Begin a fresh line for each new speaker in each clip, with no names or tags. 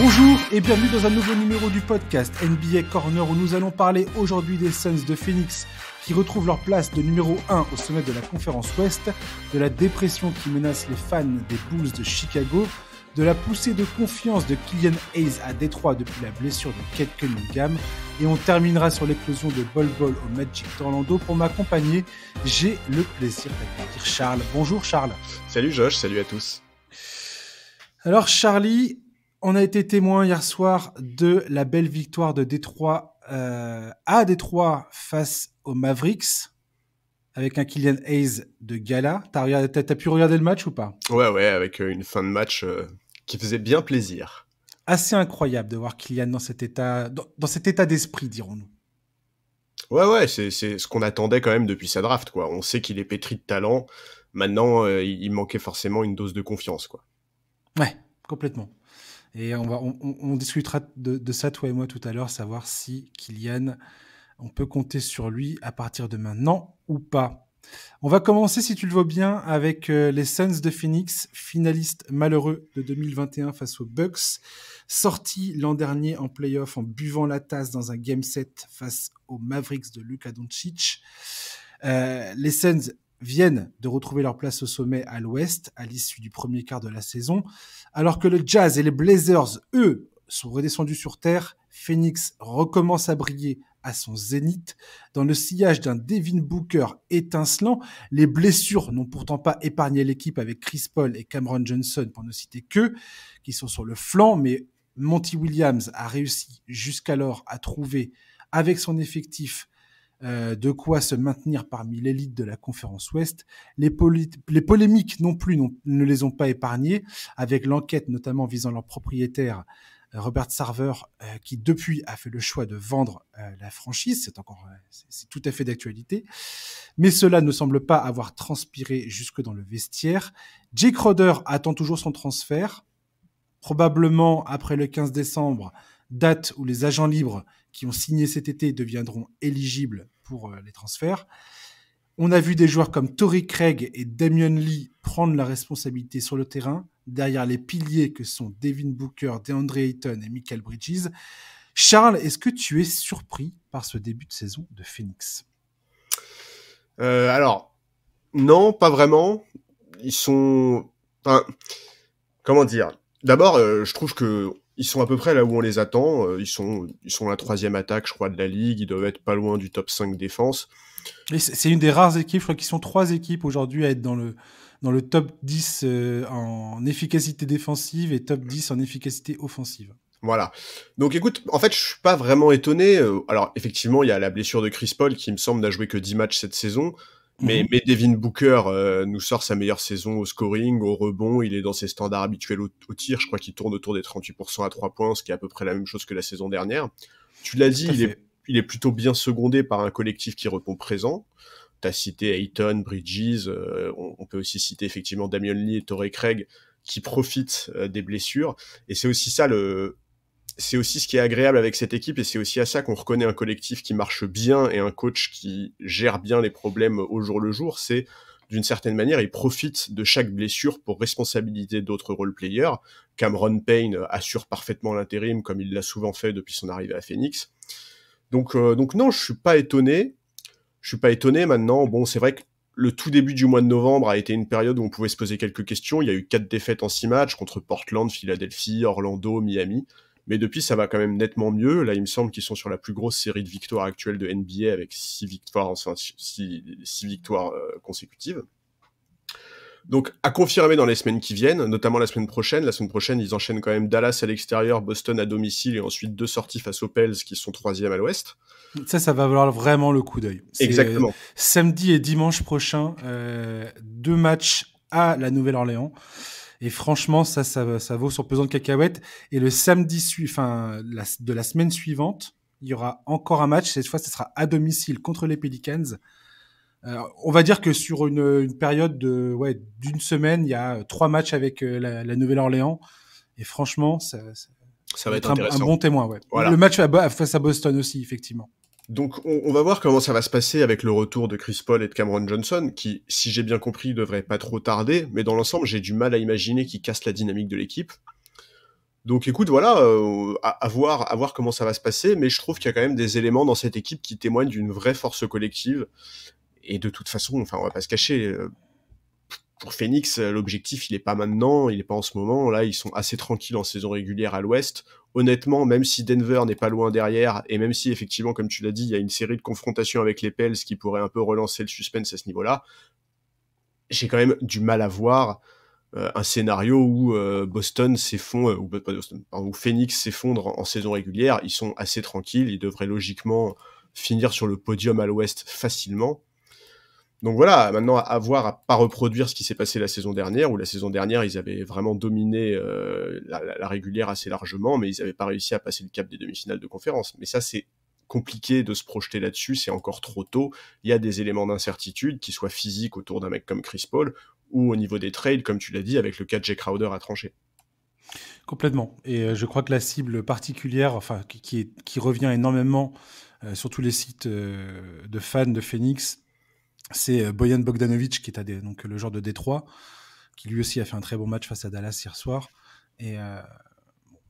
Bonjour et bienvenue dans un nouveau numéro du podcast NBA Corner où nous allons parler aujourd'hui des Suns de Phoenix qui retrouvent leur place de numéro 1 au sommet de la conférence Ouest, de la dépression qui menace les fans des Bulls de Chicago, de la poussée de confiance de Killian Hayes à Détroit depuis la blessure de Cade Cunningham et on terminera sur l'éclosion de Bol Bol au Magic d'Orlando. Pour m'accompagner, j'ai le plaisir d'accueillir Charles. Bonjour Charles.
Salut Josh, salut à tous.
Alors Charlie, on a été témoin hier soir de la belle victoire de Détroit à Détroit face aux Mavericks avec un Killian Hayes de gala. T'as pu regarder le match ou pas ?
Ouais, avec une fin de match qui faisait bien plaisir.
Assez incroyable de voir Killian dans cet état d'esprit, dirons-nous.
Ouais, c'est ce qu'on attendait quand même depuis sa draft, quoi. On sait qu'il est pétri de talent. Maintenant, il manquait forcément une dose de confiance, quoi.
Ouais, complètement. Et on discutera de ça, toi et moi, tout à l'heure, savoir si Killian, on peut compter sur lui à partir de maintenant ou pas. On va commencer, si tu le veux bien, avec les Suns de Phoenix, finalistes malheureux de 2021 face aux Bucks, sortis l'an dernier en play-off en buvant la tasse dans un game 7 face aux Mavericks de Luka Doncic. Les Suns viennent de retrouver leur place au sommet à l'Ouest à l'issue du premier quart de la saison, alors que le Jazz et les Blazers, eux, sont redescendus sur terre. Phoenix recommence à briller à son zénith dans le sillage d'un Devin Booker étincelant. Les blessures n'ont pourtant pas épargné l'équipe avec Chris Paul et Cameron Johnson, pour ne citer qu'eux, qui sont sur le flanc, mais Monty Williams a réussi jusqu'alors à trouver, avec son effectif, de quoi se maintenir parmi l'élite de la conférence Ouest. Les polémiques non plus ne les ont pas épargnés, avec l'enquête notamment visant leur propriétaire Robert Sarver, qui depuis a fait le choix de vendre la franchise. C'est tout à fait d'actualité. Mais cela ne semble pas avoir transpiré jusque dans le vestiaire. Jay Crowder attend toujours son transfert, probablement après le 15 décembre, date où les agents libres qui ont signé cet été deviendront éligibles pour les transferts. On a vu des joueurs comme Torrey Craig et Damian Lee prendre la responsabilité sur le terrain, derrière les piliers que sont Devin Booker, DeAndre Ayton et Mikal Bridges. Charles, est-ce que tu es surpris par ce début de saison de Phoenix ?
Alors, non, pas vraiment. Ils sont... Enfin, comment dire ? D'abord, je trouve que ils sont à peu près là où on les attend. Ils sont la troisième attaque, je crois, de la ligue. Ils doivent être pas loin du top 5 défense.
Et c'est une des rares équipes, je crois qu'ils sont 3 équipes aujourd'hui à être dans le top 10 en efficacité défensive et top 10 en efficacité offensive.
Voilà. Donc écoute, en fait, je suis pas vraiment étonné. Alors effectivement, il y a la blessure de Chris Paul qui me semble n'a joué que 10 matchs cette saison. Mais Devin Booker nous sort sa meilleure saison au scoring, au rebond. Il est dans ses standards habituels au tir. Je crois qu'il tourne autour des 38% à 3 points, ce qui est à peu près la même chose que la saison dernière. Tu l'as dit, il est plutôt bien secondé par un collectif qui répond présent. T'as cité Ayton, Bridges, on peut aussi citer effectivement Damian Lee et Torrey Craig qui profitent des blessures. Et c'est aussi ça c'est aussi ce qui est agréable avec cette équipe et c'est aussi à ça qu'on reconnaît un collectif qui marche bien et un coach qui gère bien les problèmes au jour le jour. C'est, d'une certaine manière, il profite de chaque blessure pour responsabiliser d'autres role-players. Cameron Payne assure parfaitement l'intérim comme il l'a souvent fait depuis son arrivée à Phoenix. Donc non, je suis pas étonné. Maintenant. Bon, c'est vrai que le tout début du mois de novembre a été une période où on pouvait se poser quelques questions. Il y a eu 4 défaites en 6 matchs contre Portland, Philadelphie, Orlando, Miami. Mais depuis, ça va quand même nettement mieux. Là, il me semble qu'ils sont sur la plus grosse série de victoires actuelle de NBA avec 6 victoires consécutives. Donc, à confirmer dans les semaines qui viennent, notamment la semaine prochaine. La semaine prochaine, ils enchaînent quand même Dallas à l'extérieur, Boston à domicile et ensuite 2 sorties face aux Pels qui sont 3e à l'ouest.
Ça va valoir vraiment le coup d'œil.
Exactement.
Samedi et dimanche prochain, 2 matchs à la Nouvelle-Orléans. Et franchement, ça vaut son pesant de cacahuètes. Et le samedi de la semaine suivante, il y aura encore un match. Cette fois, ce sera à domicile contre les Pelicans. On va dire que sur une période d'une semaine, il y a 3 matchs avec la Nouvelle-Orléans. Et franchement, ça va être un bon témoin. Ouais. Voilà. Le match face à Boston aussi, effectivement.
Donc, on va voir comment ça va se passer avec le retour de Chris Paul et de Cameron Johnson, qui, si j'ai bien compris, devrait pas trop tarder, mais dans l'ensemble, j'ai du mal à imaginer qu'ils cassent la dynamique de l'équipe. Donc écoute, voilà, à voir comment ça va se passer, mais je trouve qu'il y a quand même des éléments dans cette équipe qui témoignent d'une vraie force collective. Et de toute façon, enfin, on va pas se cacher, pour Phoenix, l'objectif, il est pas maintenant, il est pas en ce moment. Là, ils sont assez tranquilles en saison régulière à l'Ouest. Honnêtement, même si Denver n'est pas loin derrière, et même si effectivement, comme tu l'as dit, il y a une série de confrontations avec les Pels qui pourrait un peu relancer le suspense à ce niveau-là, j'ai quand même du mal à voir un scénario où Boston s'effondre, ou pas Boston, pardon, où Phoenix s'effondre en saison régulière. Ils sont assez tranquilles, ils devraient logiquement finir sur le podium à l'Ouest facilement. Donc voilà, maintenant à voir, à pas reproduire ce qui s'est passé la saison dernière, où la saison dernière ils avaient vraiment dominé la régulière assez largement, mais ils n'avaient pas réussi à passer le cap des demi-finales de conférence. Mais ça c'est compliqué de se projeter là-dessus, c'est encore trop tôt. Il y a des éléments d'incertitude, qui soient physiques autour d'un mec comme Chris Paul, ou au niveau des trades, comme tu l'as dit, avec le cas de Jay Crowder à trancher.
Complètement. Et je crois que la cible particulière, enfin qui revient énormément sur tous les sites de fans de Phoenix, c'est Bojan Bogdanovic, qui est donc le joueur de Détroit, qui lui aussi a fait un très bon match face à Dallas hier soir. Et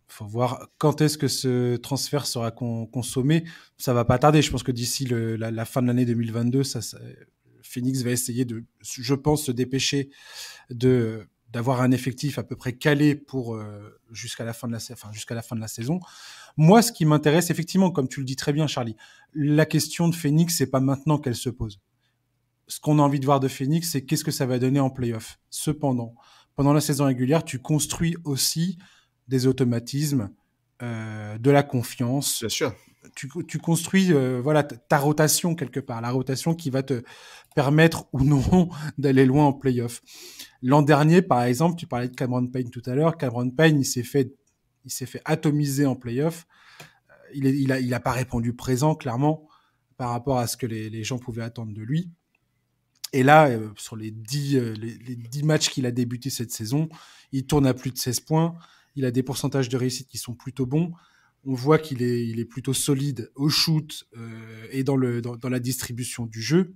faut voir quand est-ce que ce transfert sera consommé. Ça va pas tarder. Je pense que d'ici la fin de l'année 2022, Phoenix va essayer de, je pense, se dépêcher d'avoir un effectif à peu près calé pour jusqu'à la fin de la saison. Moi, ce qui m'intéresse, effectivement, comme tu le dis très bien, Charlie, la question de Phoenix, c'est pas maintenant qu'elle se pose. Ce qu'on a envie de voir de Phoenix, c'est qu'est-ce que ça va donner en play-off. Cependant, pendant la saison régulière, tu construis aussi des automatismes, de la confiance.
Bien sûr.
Tu construis voilà, ta rotation quelque part, la rotation qui va te permettre ou non d'aller loin en play-off. L'an dernier, par exemple, tu parlais de Cameron Payne tout à l'heure. Cameron Payne, il s'est fait atomiser en play-off. Il a pas répondu présent, clairement, par rapport à ce que les gens pouvaient attendre de lui. Et là, sur les 10 matchs qu'il a débuté cette saison, il tourne à plus de 16 points. Il a des pourcentages de réussite qui sont plutôt bons. On voit qu'il est plutôt solide au shoot et dans la distribution du jeu.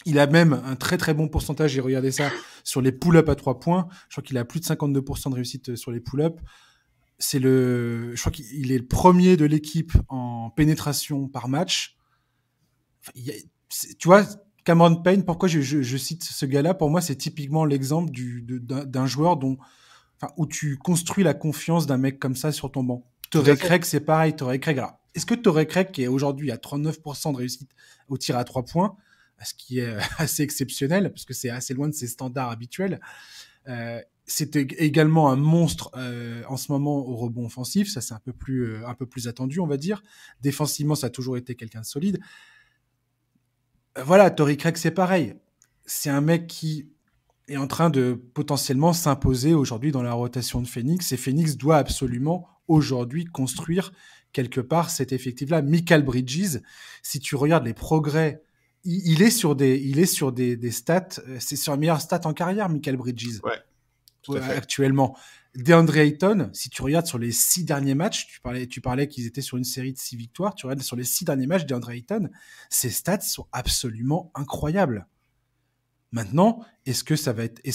Il a même un très très bon pourcentage, et regardez ça, sur les pull-ups à 3 points. Je crois qu'il a plus de 52% de réussite sur les pull-ups. Je crois qu'il est le premier de l'équipe en pénétration par match. Enfin, tu vois, Cameron Payne, pourquoi je cite ce gars-là? Pour moi, c'est typiquement l'exemple d'un joueur où tu construis la confiance d'un mec comme ça sur ton banc. Torrey Craig, c'est pareil. Torrey Craig, alors, est-ce que Torrey Craig, qui est aujourd'hui à 39% de réussite au tir à 3 points, ce qui est assez exceptionnel, parce que c'est assez loin de ses standards habituels, c'est également un monstre en ce moment au rebond offensif. Ça, c'est un peu plus attendu, on va dire. Défensivement, ça a toujours été quelqu'un de solide. Voilà, Torrey Craig, c'est pareil. C'est un mec qui est en train de potentiellement s'imposer aujourd'hui dans la rotation de Phoenix, et Phoenix doit absolument aujourd'hui construire quelque part cet effectif-là. Mikal Bridges, si tu regardes les progrès, il est sur des stats, c'est sur les meilleures stats en carrière, Mikal Bridges.
Ouais, tout à fait.
Actuellement. DeAndre Ayton, si tu regardes sur les 6 derniers matchs, tu parlais qu'ils étaient sur une série de 6 victoires, tu regardes sur les 6 derniers matchs, DeAndre Ayton, ses stats sont absolument incroyables. Maintenant, est-ce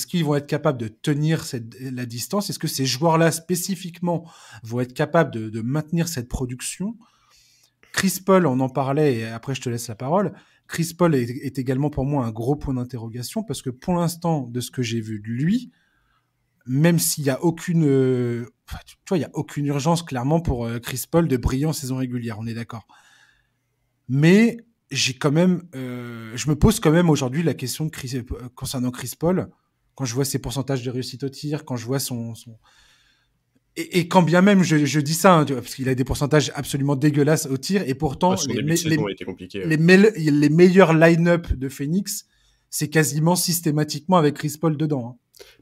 qu'ils vont être capables de tenir la distance? Est-ce que ces joueurs-là spécifiquement vont être capables de maintenir cette production? Chris Paul, on en parlait, et après je te laisse la parole. Chris Paul est également pour moi un gros point d'interrogation, parce que pour l'instant, de ce que j'ai vu de lui, même s'il y a aucune urgence clairement pour Chris Paul de briller en saison régulière, on est d'accord. Mais j'ai quand même, je me pose quand même aujourd'hui la question concernant Chris Paul, quand je vois ses pourcentages de réussite au tir, quand je vois son... Et quand bien même je dis ça, hein, parce qu'il a des pourcentages absolument dégueulasses au tir, et pourtant les meilleurs line-up de Phoenix, c'est quasiment systématiquement avec Chris Paul dedans. Hein.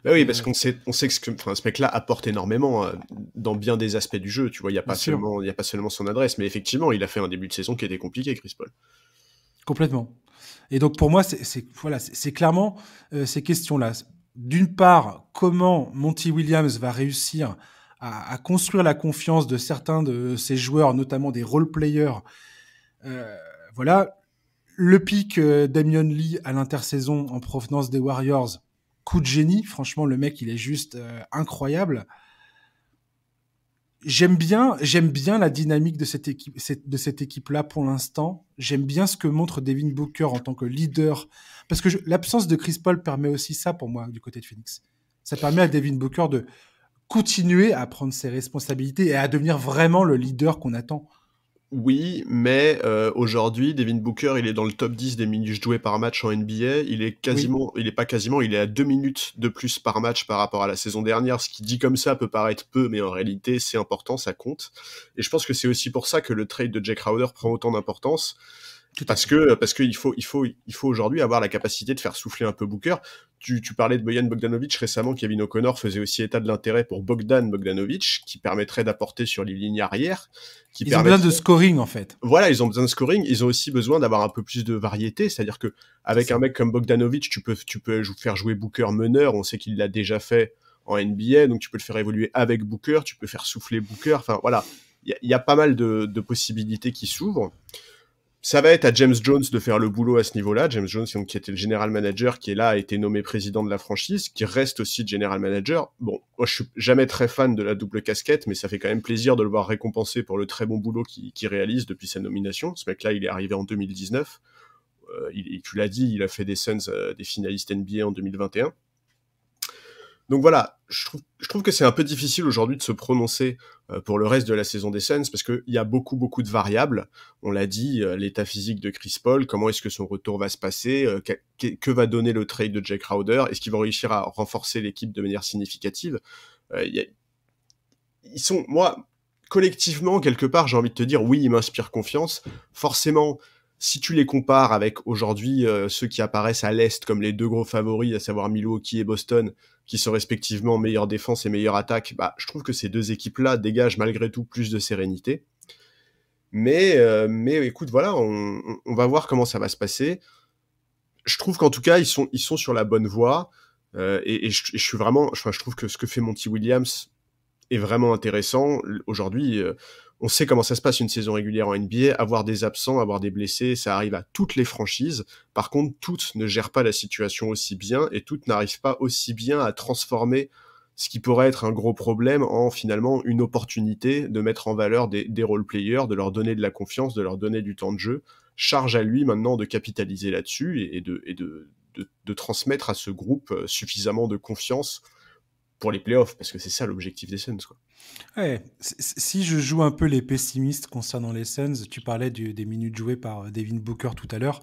Bah oui, parce qu'on sait que ce mec-là apporte énormément dans bien des aspects du jeu. Tu vois, il y a pas seulement son adresse, mais effectivement, il a fait un début de saison qui était compliqué, Chris Paul.
Complètement. Et donc pour moi, c'est clairement ces questions-là. D'une part, comment Monty Williams va réussir à construire la confiance de certains de ses joueurs, notamment des role-players. Voilà. Le pic Damian Lee à l'intersaison en provenance des Warriors, coup de génie. Franchement, le mec, il est juste incroyable. j'aime bien la dynamique de cette équipe-là pour l'instant. J'aime bien ce que montre Devin Booker en tant que leader. Parce que l'absence de Chris Paul permet aussi ça pour moi du côté de Phoenix. Ça permet à Devin Booker de continuer à prendre ses responsabilités et à devenir vraiment le leader qu'on attend.
Oui, mais aujourd'hui, Devin Booker, il est dans le top 10 des minutes jouées par match en NBA. Il est à 2 minutes de plus par match par rapport à la saison dernière. Ce qui dit comme ça peut paraître peu, mais en réalité, c'est important, ça compte. Et je pense que c'est aussi pour ça que le trade de Jay Crowder prend autant d'importance. Parce qu'il faut aujourd'hui avoir la capacité de faire souffler un peu Booker. Tu parlais de Bojan Bogdanovic récemment. Kevin O'Connor faisait aussi état de l'intérêt pour Bogdan Bogdanovic, qui permettrait d'apporter sur les lignes arrière.
Ils ont besoin de scoring, en fait.
Voilà, ils ont besoin de scoring. Ils ont aussi besoin d'avoir un peu plus de variété. C'est-à-dire que avec un mec comme Bogdanovic, tu peux faire jouer Booker meneur. On sait qu'il l'a déjà fait en NBA, donc tu peux le faire évoluer avec Booker. Tu peux faire souffler Booker. Enfin voilà, il y a pas mal de possibilités qui s'ouvrent. Ça va être à James Jones de faire le boulot à ce niveau-là. James Jones, qui était le general manager, qui est là, a été nommé président de la franchise, qui reste aussi general manager. Bon, moi, je suis jamais très fan de la double casquette, mais ça fait quand même plaisir de le voir récompensé pour le très bon boulot qu'il réalise depuis sa nomination. Ce mec-là, il est arrivé en 2019. Tu l'as dit, il a fait des Suns des finalistes NBA en 2021. Donc voilà, je trouve que c'est un peu difficile aujourd'hui de se prononcer pour le reste de la saison des Suns parce qu'il y a beaucoup de variables. On l'a dit, l'état physique de Chris Paul, comment est-ce que son retour va se passer, que va donner le trade de Jay Crowder, est-ce qu'ils vont réussir à renforcer l'équipe de manière significative. Moi, collectivement, quelque part, j'ai envie de te dire, oui, ils m'inspirent confiance. Forcément, si tu les compares avec aujourd'hui ceux qui apparaissent à l'Est comme les deux gros favoris, à savoir Milwaukee et Boston, qui sont respectivement meilleure défense et meilleure attaque, je trouve que ces deux équipes-là dégagent malgré tout plus de sérénité. Mais écoute, voilà, on va voir comment ça va se passer. Je trouve qu'en tout cas, ils sont sur la bonne voie. Et je trouve que ce que fait Monty Williams est vraiment intéressant. Aujourd'hui, on sait comment ça se passe une saison régulière en NBA. Avoir des absents, avoir des blessés, ça arrive à toutes les franchises. Par contre, toutes ne gèrent pas la situation aussi bien et toutes n'arrivent pas aussi bien à transformer ce qui pourrait être un gros problème en finalement une opportunité de mettre en valeur des role-players, de leur donner de la confiance, de leur donner du temps de jeu. Charge à lui maintenant de capitaliser là-dessus et de transmettre à ce groupe suffisamment de confiance pour les playoffs, parce que c'est ça l'objectif des Suns, quoi.
Ouais, si je joue un peu les pessimistes concernant les Suns, tu parlais des minutes jouées par Devin Booker tout à l'heure,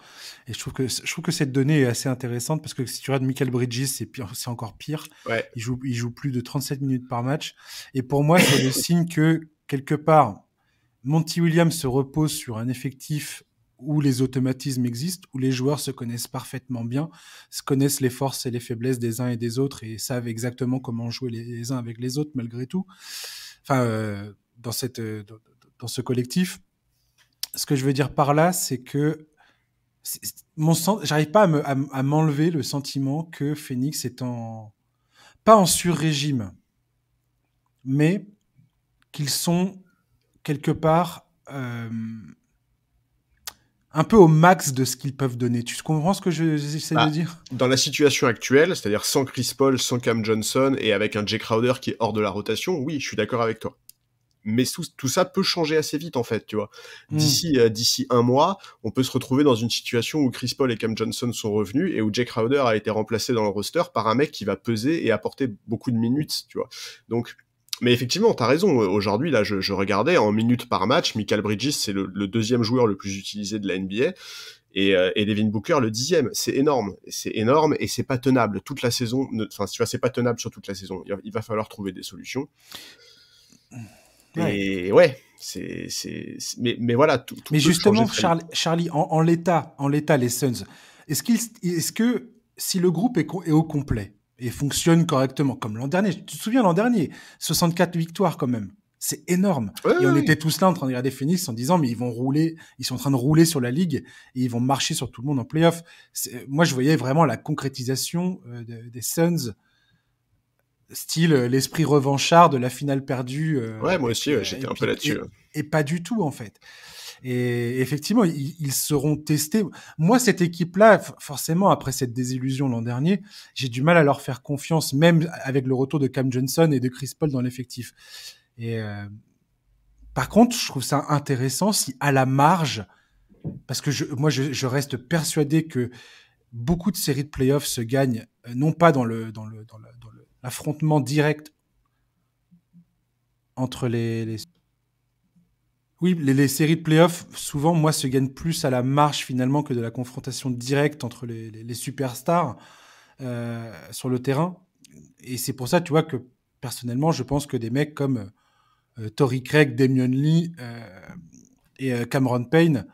et je trouve que cette donnée est assez intéressante, parce que si tu regardes Mikal Bridges, c'est encore pire.
Ouais.
Il joue plus de 37 minutes par match, et pour moi, c'est le signe que, quelque part, Monty Williams se repose sur un effectif où les automatismes existent, où les joueurs se connaissent parfaitement bien, se connaissent les forces et les faiblesses des uns et des autres et savent exactement comment jouer les uns avec les autres malgré tout. Enfin, dans ce collectif. Ce que je veux dire par là, c'est que j'arrive pas à m'enlever le sentiment que Phoenix est pas en sur-régime, mais qu'ils sont quelque part un peu au max de ce qu'ils peuvent donner. Tu comprends ce que j'essaie de dire ?
Dans la situation actuelle, c'est-à-dire sans Chris Paul, sans Cam Johnson et avec un Jay Crowder qui est hors de la rotation, oui, je suis d'accord avec toi. Mais tout ça peut changer assez vite, en fait, tu vois. D'ici un mois, on peut se retrouver dans une situation où Chris Paul et Cam Johnson sont revenus et où Jay Crowder a été remplacé dans le roster par un mec qui va peser et apporter beaucoup de minutes, tu vois. Donc, mais effectivement, t'as raison. Aujourd'hui, là, je regardais en minutes par match, Mikal Bridges, c'est le deuxième joueur le plus utilisé de la NBA. Et Devin Booker, le 10e. C'est énorme et c'est pas tenable toute la saison. Enfin, tu vois, c'est pas tenable sur toute la saison. Il va falloir trouver des solutions.
Ouais.
Et ouais, mais voilà. Tout
mais justement, Charlie, en l'état, les Suns, est-ce que si le groupe est au complet et fonctionne correctement, comme l'an dernier, tu te souviens l'an dernier, 64 victoires quand même. C'est énorme.
Ouais,
et on était tous là en train de regarder Phoenix en disant, mais ils vont rouler, ils sont en train de rouler sur la ligue et ils vont marcher sur tout le monde en playoff. Moi, je voyais vraiment la concrétisation des Suns, style l'esprit revanchard de la finale perdue.
Ouais, moi aussi, j'étais un peu là-dessus.
Et pas du tout, en fait. Et effectivement, ils seront testés. Moi, cette équipe-là, forcément, après cette désillusion l'an dernier, j'ai du mal à leur faire confiance, même avec le retour de Cam Johnson et de Chris Paul dans l'effectif. Et par contre, je trouve ça intéressant si à la marge, parce que je reste persuadé que beaucoup de séries de playoffs se gagnent non pas dans l'affrontement direct entre oui, les séries de playoffs, souvent, moi, se gagnent plus à la marge finalement que de la confrontation directe entre les superstars sur le terrain. Et c'est pour ça, tu vois, que personnellement, je pense que des mecs comme Torrey Craig, Damian Lee et Cameron Payne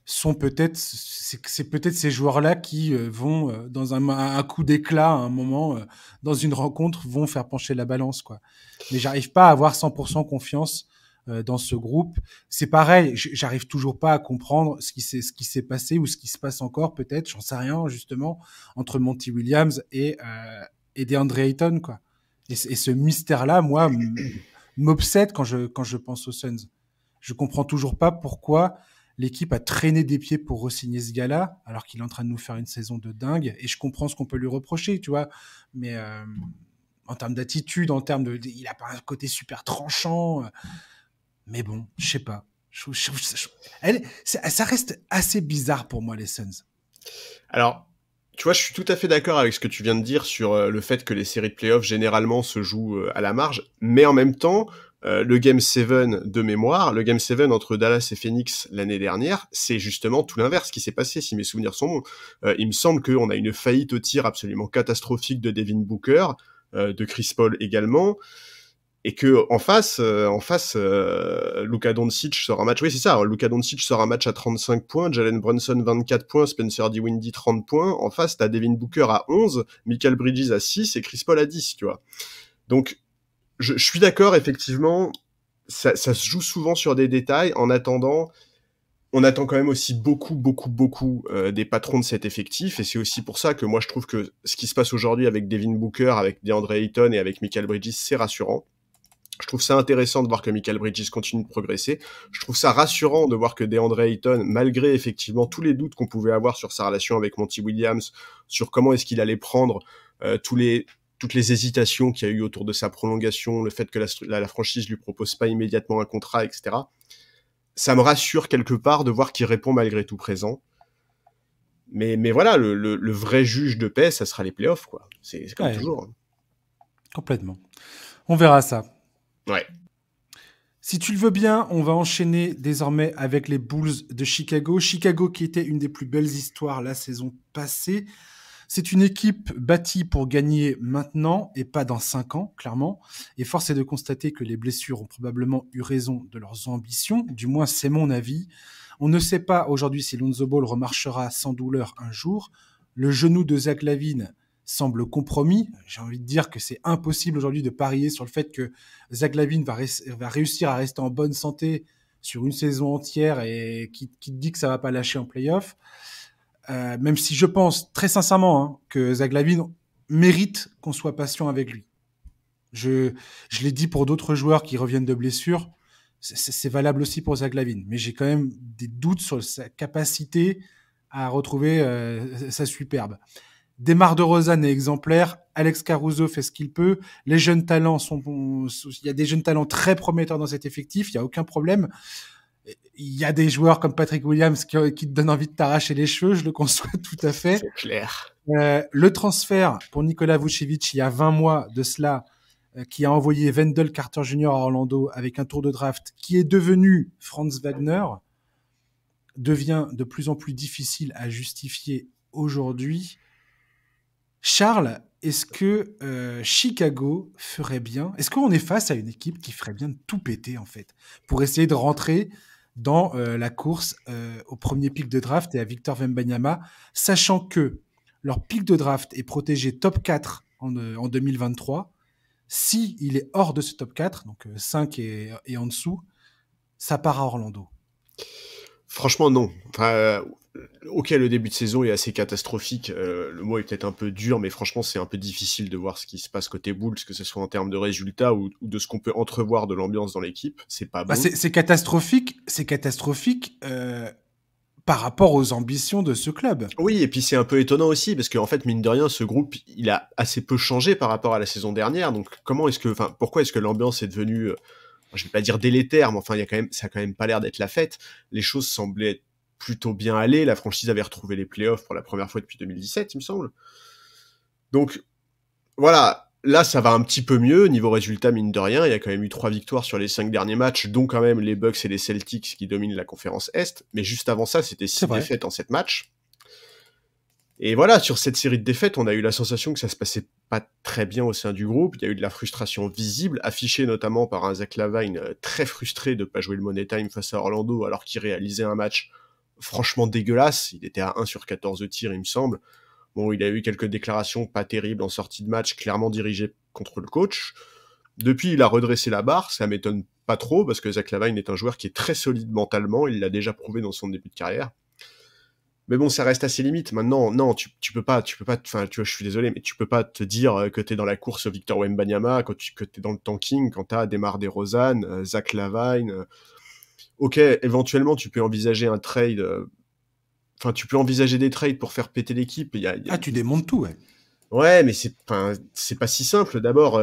sont peut-être, c'est peut-être ces joueurs-là qui vont, dans un coup d'éclat à un moment, dans une rencontre, vont faire pencher la balance, quoi. Mais j'arrive pas à avoir 100% confiance dans ce groupe. C'est pareil, j'arrive toujours pas à comprendre ce qui s'est passé ou ce qui se passe encore, peut-être, j'en sais rien, justement, entre Monty Williams et DeAndre Ayton, quoi. Et ce mystère-là, moi, m'obsède quand je pense aux Suns. Je comprends toujours pas pourquoi l'équipe a traîné des pieds pour re-signer ce gars-là, alors qu'il est en train de nous faire une saison de dingue. Et je comprends ce qu'on peut lui reprocher, tu vois. Mais en termes d'attitude, il a pas un côté super tranchant. Mais bon, je sais pas. Ça reste assez bizarre pour moi, les Suns.
Alors, tu vois, je suis tout à fait d'accord avec ce que tu viens de dire sur le fait que les séries de playoffs généralement se jouent à la marge, mais en même temps, le Game 7 de mémoire, le Game 7 entre Dallas et Phoenix l'année dernière, c'est justement tout l'inverse qui s'est passé, si mes souvenirs sont bons. Il me semble qu'on a une faillite au tir absolument catastrophique de Devin Booker, de Chris Paul également, et que en face, Luka Doncic sort un match. Oui, c'est ça. Luka Doncic sort un match à 35 points, Jalen Brunson 24 points, Spencer Dinwiddie 30 points. En face, t'as Devin Booker à 11, Michael Bridges à 6 et Chris Paul à 10, tu vois. Donc, je suis d'accord, effectivement, ça se joue souvent sur des détails. En attendant, on attend quand même aussi beaucoup des patrons de cet effectif, et c'est aussi pour ça que moi je trouve que ce qui se passe aujourd'hui avec Devin Booker, avec DeAndre Ayton et avec Michael Bridges, c'est rassurant. Je trouve ça intéressant de voir que Michael Bridges continue de progresser. Je trouve ça rassurant de voir que DeAndre Ayton, malgré effectivement tous les doutes qu'on pouvait avoir sur sa relation avec Monty Williams, sur comment est-ce qu'il allait prendre toutes les hésitations qu'il y a eu autour de sa prolongation, le fait que la franchise lui propose pas immédiatement un contrat, etc. Ça me rassure quelque part de voir qu'il répond malgré tout présent. Mais voilà, le vrai juge de paix, ça sera les playoffs, quoi. C'est comme toujours.
Complètement. On verra ça.
Ouais.
Si tu le veux bien, on va enchaîner désormais avec les Bulls de Chicago. Chicago qui était une des plus belles histoires la saison passée. C'est une équipe bâtie pour gagner maintenant et pas dans 5 ans, clairement. Et force est de constater que les blessures ont probablement eu raison de leurs ambitions. Du moins, c'est mon avis. On ne sait pas aujourd'hui si Lonzo Ball remarchera sans douleur un jour. Le genou de Zach LaVine semble compromis. J'ai envie de dire que c'est impossible aujourd'hui de parier sur le fait que Zach LaVine va réussir à rester en bonne santé sur une saison entière et qui te dit que ça va pas lâcher en play-off. Même si je pense très sincèrement que Zach LaVine mérite qu'on soit patient avec lui. Je l'ai dit pour d'autres joueurs qui reviennent de blessures, c'est valable aussi pour Zach LaVine. Mais j'ai quand même des doutes sur sa capacité à retrouver sa superbe. DeMar DeRozan est exemplaire, Alex Caruso fait ce qu'il peut, les jeunes talents il y a des jeunes talents très prometteurs dans cet effectif, il y a aucun problème. Il y a des joueurs comme Patrick Williams qui te donnent envie de t'arracher les cheveux, je le conçois tout à fait.
C'est clair.
Le transfert pour Nikola Vucevic il y a 20 mois de cela, qui a envoyé Wendell Carter Jr. à Orlando avec un tour de draft qui est devenu Franz Wagner, devient de plus en plus difficile à justifier aujourd'hui. Charles, est-ce que Chicago ferait bien? Est-ce qu'on est face à une équipe qui ferait bien de tout péter, en fait, pour essayer de rentrer dans la course au premier pick de draft et à Victor Wembanyama, sachant que leur pick de draft est protégé top 4 en 2023. Si il est hors de ce top 4, donc 5 et en dessous, ça part à Orlando.
Franchement, non. Enfin, ok, le début de saison est assez catastrophique. Le mot est peut-être un peu dur, mais franchement, c'est un peu difficile de voir ce qui se passe côté Bulls, que ce soit en termes de résultats ou de ce qu'on peut entrevoir de l'ambiance dans l'équipe. C'est pas bon.
C'est catastrophique. C'est catastrophique par rapport aux ambitions de ce club.
Oui, et puis c'est un peu étonnant aussi, parce qu'en fait, mine de rien, ce groupe, il a assez peu changé par rapport à la saison dernière. Donc, pourquoi est-ce que l'ambiance est devenue je vais pas dire délétère, mais enfin, ça a quand même pas l'air d'être la fête. Les choses semblaient plutôt bien aller. La franchise avait retrouvé les playoffs pour la première fois depuis 2017, il me semble. Donc, voilà. Là, ça va un petit peu mieux. Niveau résultat, mine de rien, il y a quand même eu 3 victoires sur les 5 derniers matchs, dont quand même les Bucks et les Celtics qui dominent la conférence Est. Mais juste avant ça, c'était 6 défaites en 7 matchs. Et voilà, sur cette série de défaites, on a eu la sensation que ça se passait pas très bien au sein du groupe. Il y a eu de la frustration visible, affichée notamment par un Zach LaVine très frustré de pas jouer le Money Time face à Orlando, alors qu'il réalisait un match franchement dégueulasse. Il était à 1 sur 14 tirs, il me semble. Bon, il a eu quelques déclarations pas terribles en sortie de match, clairement dirigées contre le coach. Depuis, il a redressé la barre, ça m'étonne pas trop, parce que Zach LaVine est un joueur qui est très solide mentalement, il l'a déjà prouvé dans son début de carrière. Mais bon, ça reste à ses limites. Maintenant, non, tu peux pas, enfin, tu vois, je suis désolé, mais tu peux pas te dire que t'es dans la course au Victor Wembanyama, que t'es dans le tanking, quand t'as DeMar DeRozan, Zach LaVine. Ok, éventuellement, tu peux envisager un trade. Enfin, tu peux envisager des trades pour faire péter l'équipe.
Ah, tu démontes tout, ouais.
Ouais, mais c'est pas si simple. D'abord,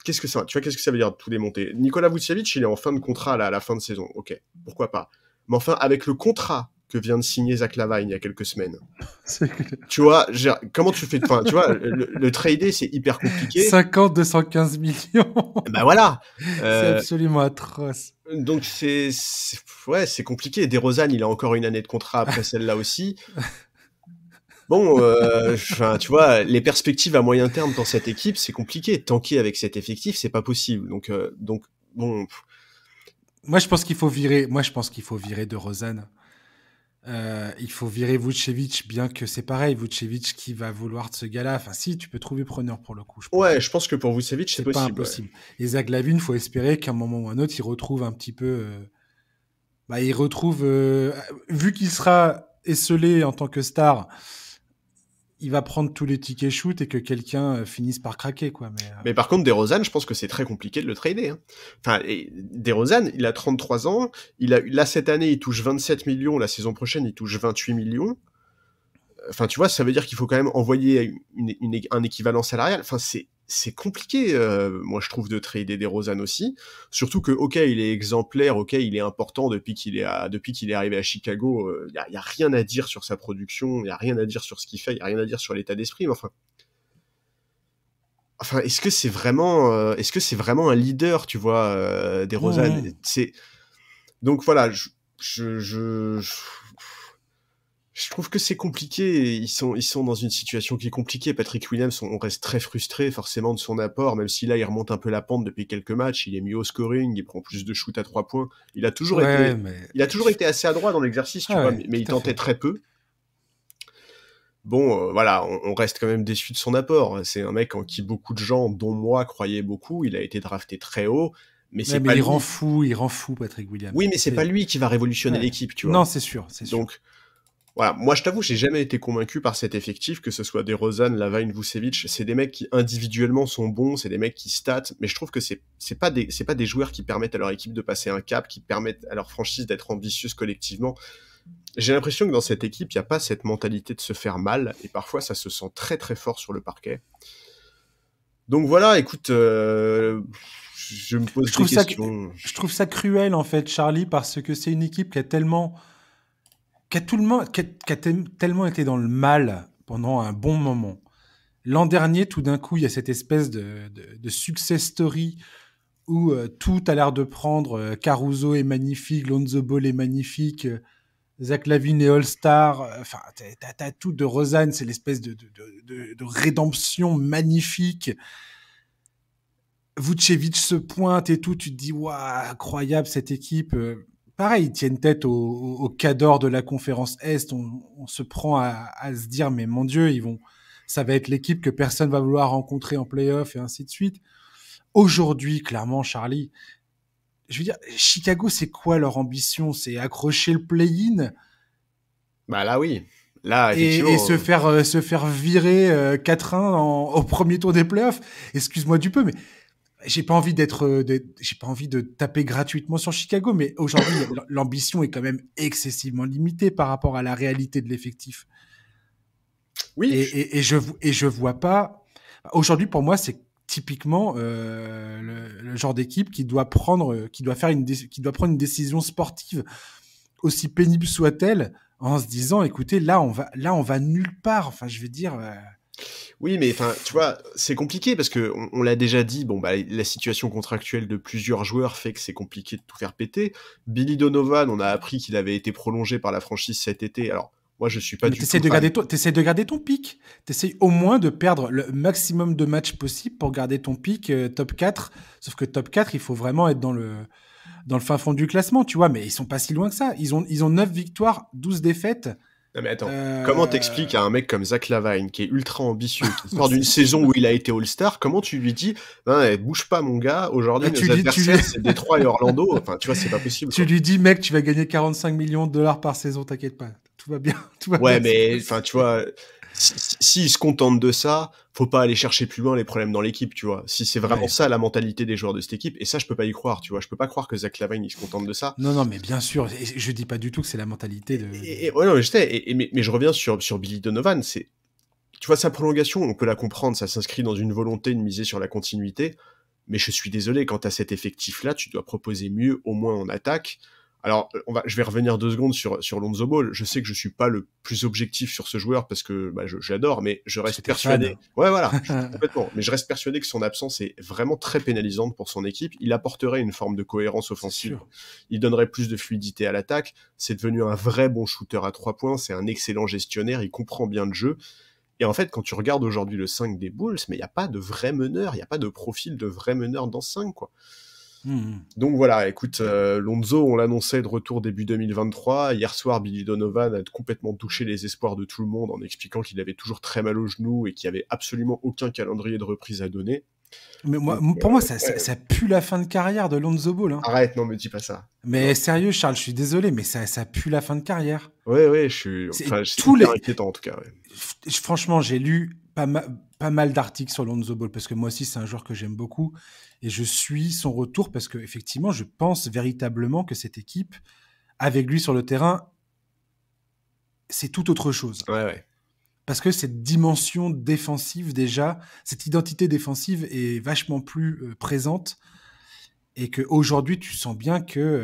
qu'est-ce que ça veut dire tout démonter? Nikola Vucevic, il est en fin de contrat là, à la fin de saison. Ok, pourquoi pas. Mais enfin, avec le contrat que vient de signer Zach LaVine il y a quelques semaines. Tu vois, comment tu fais, enfin, tu vois, le trader, c'est hyper compliqué.
50, 215 millions.
Ben voilà.
C'est absolument atroce.
Donc c'est compliqué. DeRozan, il a encore une année de contrat après celle-là aussi. Bon, tu vois, les perspectives à moyen terme dans cette équipe, c'est compliqué. Tanker avec cet effectif, c'est pas possible. Donc bon.
Moi, je pense qu'il faut virer DeRozan. Il faut virer Vucevic, bien que c'est pareil, Vucevic qui va vouloir de ce gars-là. Enfin, si, tu peux trouver preneur pour le coup.
Je pense que pour Vucevic, c'est possible.
Pas impossible. Ouais. Et Zach LaVine, faut espérer qu'à un moment ou un autre, il retrouve un petit peu. Vu qu'il sera esselé en tant que star, il va prendre tous les tickets shoot et que quelqu'un finisse par craquer, quoi.
Mais par contre, DeRozan, je pense que c'est très compliqué de le trader. Hein. Enfin, DeRozan, il a 33 ans. Là, cette année, il touche 27 millions. La saison prochaine, il touche 28 millions. Enfin, tu vois, ça veut dire qu'il faut quand même envoyer un équivalent salarial. Enfin, c'est compliqué, moi, je trouve, de trader DeRozan aussi. Surtout que, ok, il est exemplaire, ok, il est important depuis qu'il est arrivé à Chicago. Y a rien à dire sur sa production, y a rien à dire sur ce qu'il fait, y a rien à dire sur l'état d'esprit, mais enfin, est-ce que c'est vraiment un leader, tu vois, DeRozan? Donc voilà, je trouve que c'est compliqué. Ils sont dans une situation qui est compliquée. Patrick Williams, on reste très frustré forcément de son apport, même si là il remonte un peu la pente depuis quelques matchs. Il est mieux au scoring, il prend plus de shoot à 3 points. Il a toujours été assez adroit dans l'exercice, tu vois, mais il tentait très peu. Bon, voilà, on reste quand même déçu de son apport. C'est un mec en qui beaucoup de gens, dont moi, croyaient beaucoup. Il a été drafté très haut. Mais
il rend fou, Patrick Williams.
Oui, mais c'est pas lui qui va révolutionner l'équipe, tu vois.
Non, c'est sûr.
Donc, voilà, moi je t'avoue, j'ai jamais été convaincu par cet effectif, que ce soit DeRozan, LaVine, Vucevic. C'est des mecs qui individuellement sont bons, c'est des mecs qui statent, mais je trouve que c'est pas des joueurs qui permettent à leur équipe de passer un cap, qui permettent à leur franchise d'être ambitieuse collectivement. J'ai l'impression que dans cette équipe, il n'y a pas cette mentalité de se faire mal, et parfois ça se sent très très fort sur le parquet. Donc voilà, écoute, je me pose des questions.
Je trouve ça cruel en fait, Charlie, parce que c'est une équipe qui a tellement tellement été dans le mal pendant un bon moment. L'an dernier, tout d'un coup, il y a cette espèce de success story où tout a l'air de prendre. Caruso est magnifique, Lonzo Ball est magnifique, Zach LaVine est All-Star. Enfin, t'as tout de Rosanne, c'est l'espèce de rédemption magnifique. Vucevic se pointe et tout, tu te dis, waouh, incroyable cette équipe. Pareil, ils tiennent tête au cadre de la conférence Est. On se prend à se dire, mais mon Dieu, ça va être l'équipe que personne va vouloir rencontrer en play-off et ainsi de suite. Aujourd'hui, clairement, Charlie, je veux dire, Chicago, c'est quoi leur ambition? C'est accrocher le play-in?
Bah là, oui. Là, effectivement.
Et se faire virer 4-1 au premier tour des playoffs. Excuse-moi du peu, mais j'ai pas envie de taper gratuitement sur Chicago, mais aujourd'hui, l'ambition est quand même excessivement limitée par rapport à la réalité de l'effectif.
Oui.
Et je vois pas. Aujourd'hui, pour moi, c'est typiquement le genre d'équipe qui doit prendre une décision sportive, aussi pénible soit-elle, en se disant, écoutez, là on va nulle part. Enfin, je veux dire.
Oui, mais enfin, tu vois, c'est compliqué parce que on l'a déjà dit. Bon, bah, la situation contractuelle de plusieurs joueurs fait que c'est compliqué de tout faire péter. Billy Donovan, on a appris qu'il avait été prolongé par la franchise cet été. Alors, moi, je suis pas
Mais
du tout
t'essaies de garder ton pic. T'essaies au moins de perdre le maximum de matchs possible pour garder ton pic top 4. Sauf que top 4, il faut vraiment être dans le fin fond du classement, tu vois. Mais ils sont pas si loin que ça. Ils ont 9 victoires, 12 défaites.
Non mais attends, comment t'expliques à un mec comme Zach LaVine, qui est ultra ambitieux, qui sort d'une
C'est
saison où il a été All-Star, comment tu lui dis « bouge pas mon gars, aujourd'hui
Bah,
nos adversaires c'est Détroit et Orlando », enfin tu vois, c'est pas possible.
Tu lui dis, mec, tu vas gagner 45 millions de dollars par saison, t'inquiète pas. Tout va bien. Tout va
Ouais,
bien,
mais enfin, tu vois, s'ils se contentent de ça, faut pas aller chercher plus loin les problèmes dans l'équipe, tu vois. Si c'est vraiment
Ouais.
ça la mentalité des joueurs de cette équipe, et ça, je peux pas y croire, tu vois. Je peux pas croire que Zach LaVine il se contente de ça.
Non, mais bien sûr. Et je dis pas du tout que c'est la mentalité de.
Ouais, non, mais je sais. Mais je reviens sur Billy Donovan. C'est, tu vois, sa prolongation, on peut la comprendre. Ça s'inscrit dans une volonté de miser sur la continuité. Mais je suis désolé, quand t'as cet effectif-là, tu dois proposer mieux, au moins en attaque. Alors, je vais revenir 2 secondes sur Lonzo Ball. Je sais que je suis pas le plus objectif sur ce joueur parce que j'adore, mais je reste persuadé.
fan.
Ouais, voilà, complètement. Mais je reste persuadé que son absence est vraiment très pénalisante pour son équipe. Il apporterait une forme de cohérence offensive. Il donnerait plus de fluidité à l'attaque. C'est devenu un vrai bon shooter à 3 points. C'est un excellent gestionnaire. Il comprend bien le jeu. Et en fait, quand tu regardes aujourd'hui le 5 des Bulls, mais il n'y a pas de vrai meneur. Il n'y a pas de profil de vrai meneur dans ce 5, quoi. Donc voilà, écoute, Lonzo, on l'annonçait de retour début 2023. Hier soir, Billy Donovan a complètement touché les espoirs de tout le monde en expliquant qu'il avait toujours très mal au genou et qu'il n'y avait absolument aucun calendrier de reprise à donner.
Mais pour moi, ça pue la fin de carrière de Lonzo Ball. Hein.
Arrête, non, me dis pas ça.
Mais sérieux, Charles, je suis désolé, mais ça pue la fin de carrière.
Ouais, c'est hyper inquiétant en tout cas. Ouais.
Franchement, j'ai lu pas mal d'articles sur Lonzo Ball parce que moi aussi, c'est un joueur que j'aime beaucoup et je suis son retour parce que effectivement, je pense véritablement que cette équipe, avec lui sur le terrain, c'est tout autre chose.
Ouais.
Parce que cette dimension défensive déjà, cette identité défensive est vachement plus présente et qu'aujourd'hui, tu sens bien que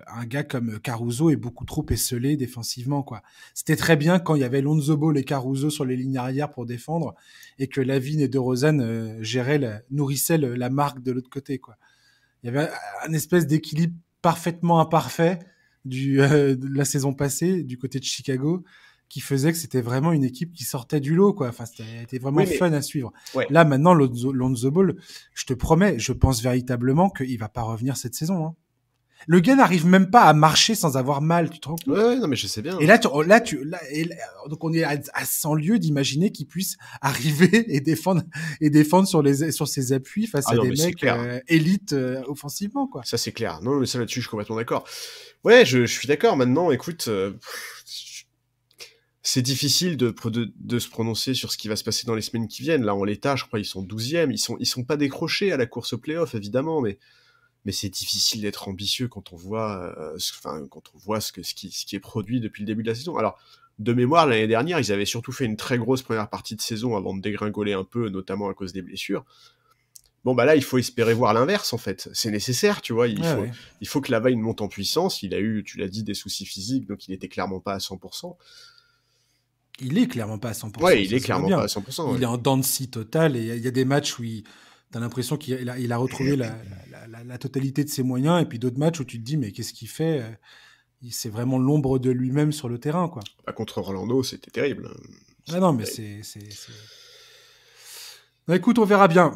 un gars comme Caruso est beaucoup trop esselé défensivement, quoi. C'était très bien quand il y avait Lonzo Ball et Caruso sur les lignes arrière pour défendre et que Lavine et DeRozan nourrissaient la marque de l'autre côté, quoi. Il y avait un espèce d'équilibre parfaitement imparfait de la saison passée du côté de Chicago qui faisait que c'était vraiment une équipe qui sortait du lot, quoi. Enfin, c'était vraiment fun à suivre.
Ouais.
Là, maintenant, Lonzo Ball, je te promets, je pense véritablement qu'il va pas revenir cette saison. Hein. Le gars n'arrive même pas à marcher sans avoir mal, tu te rends compte?
Ouais, non, mais je sais bien.
Et donc on est à 100 lieues d'imaginer qu'il puisse arriver et défendre sur ses appuis face à des mecs élites offensivement, quoi.
Ça, c'est clair. Non, mais ça, là-dessus, je suis complètement d'accord. Ouais, je suis d'accord. Maintenant, écoute, c'est difficile de se prononcer sur ce qui va se passer dans les semaines qui viennent. Là, en l'état, je crois, ils sont 12e. Ils sont pas décrochés à la course au play-off, évidemment, mais c'est difficile d'être ambitieux quand on voit, ce qui est produit depuis le début de la saison. Alors, de mémoire, l'année dernière, ils avaient surtout fait une très grosse première partie de saison avant de dégringoler un peu, notamment à cause des blessures. Bon, bah là, il faut espérer voir l'inverse, en fait. C'est nécessaire, tu vois. Il faut que LaVine monte en puissance. Il a eu, tu l'as dit, des soucis physiques, donc il était clairement pas à 100%.
Il est clairement pas à 100%.
Ouais, il est clairement pas à 100%.
Il est en dents de scie totale et il y a des matchs où t'as l'impression qu'il a retrouvé la totalité de ses moyens et puis d'autres matchs où tu te dis mais qu'est-ce qu'il fait? C'est vraiment l'ombre de lui-même sur le terrain, quoi.
Bah, contre Orlando, c'était terrible.
Ah non, mais c'est... Bah, écoute, on verra bien.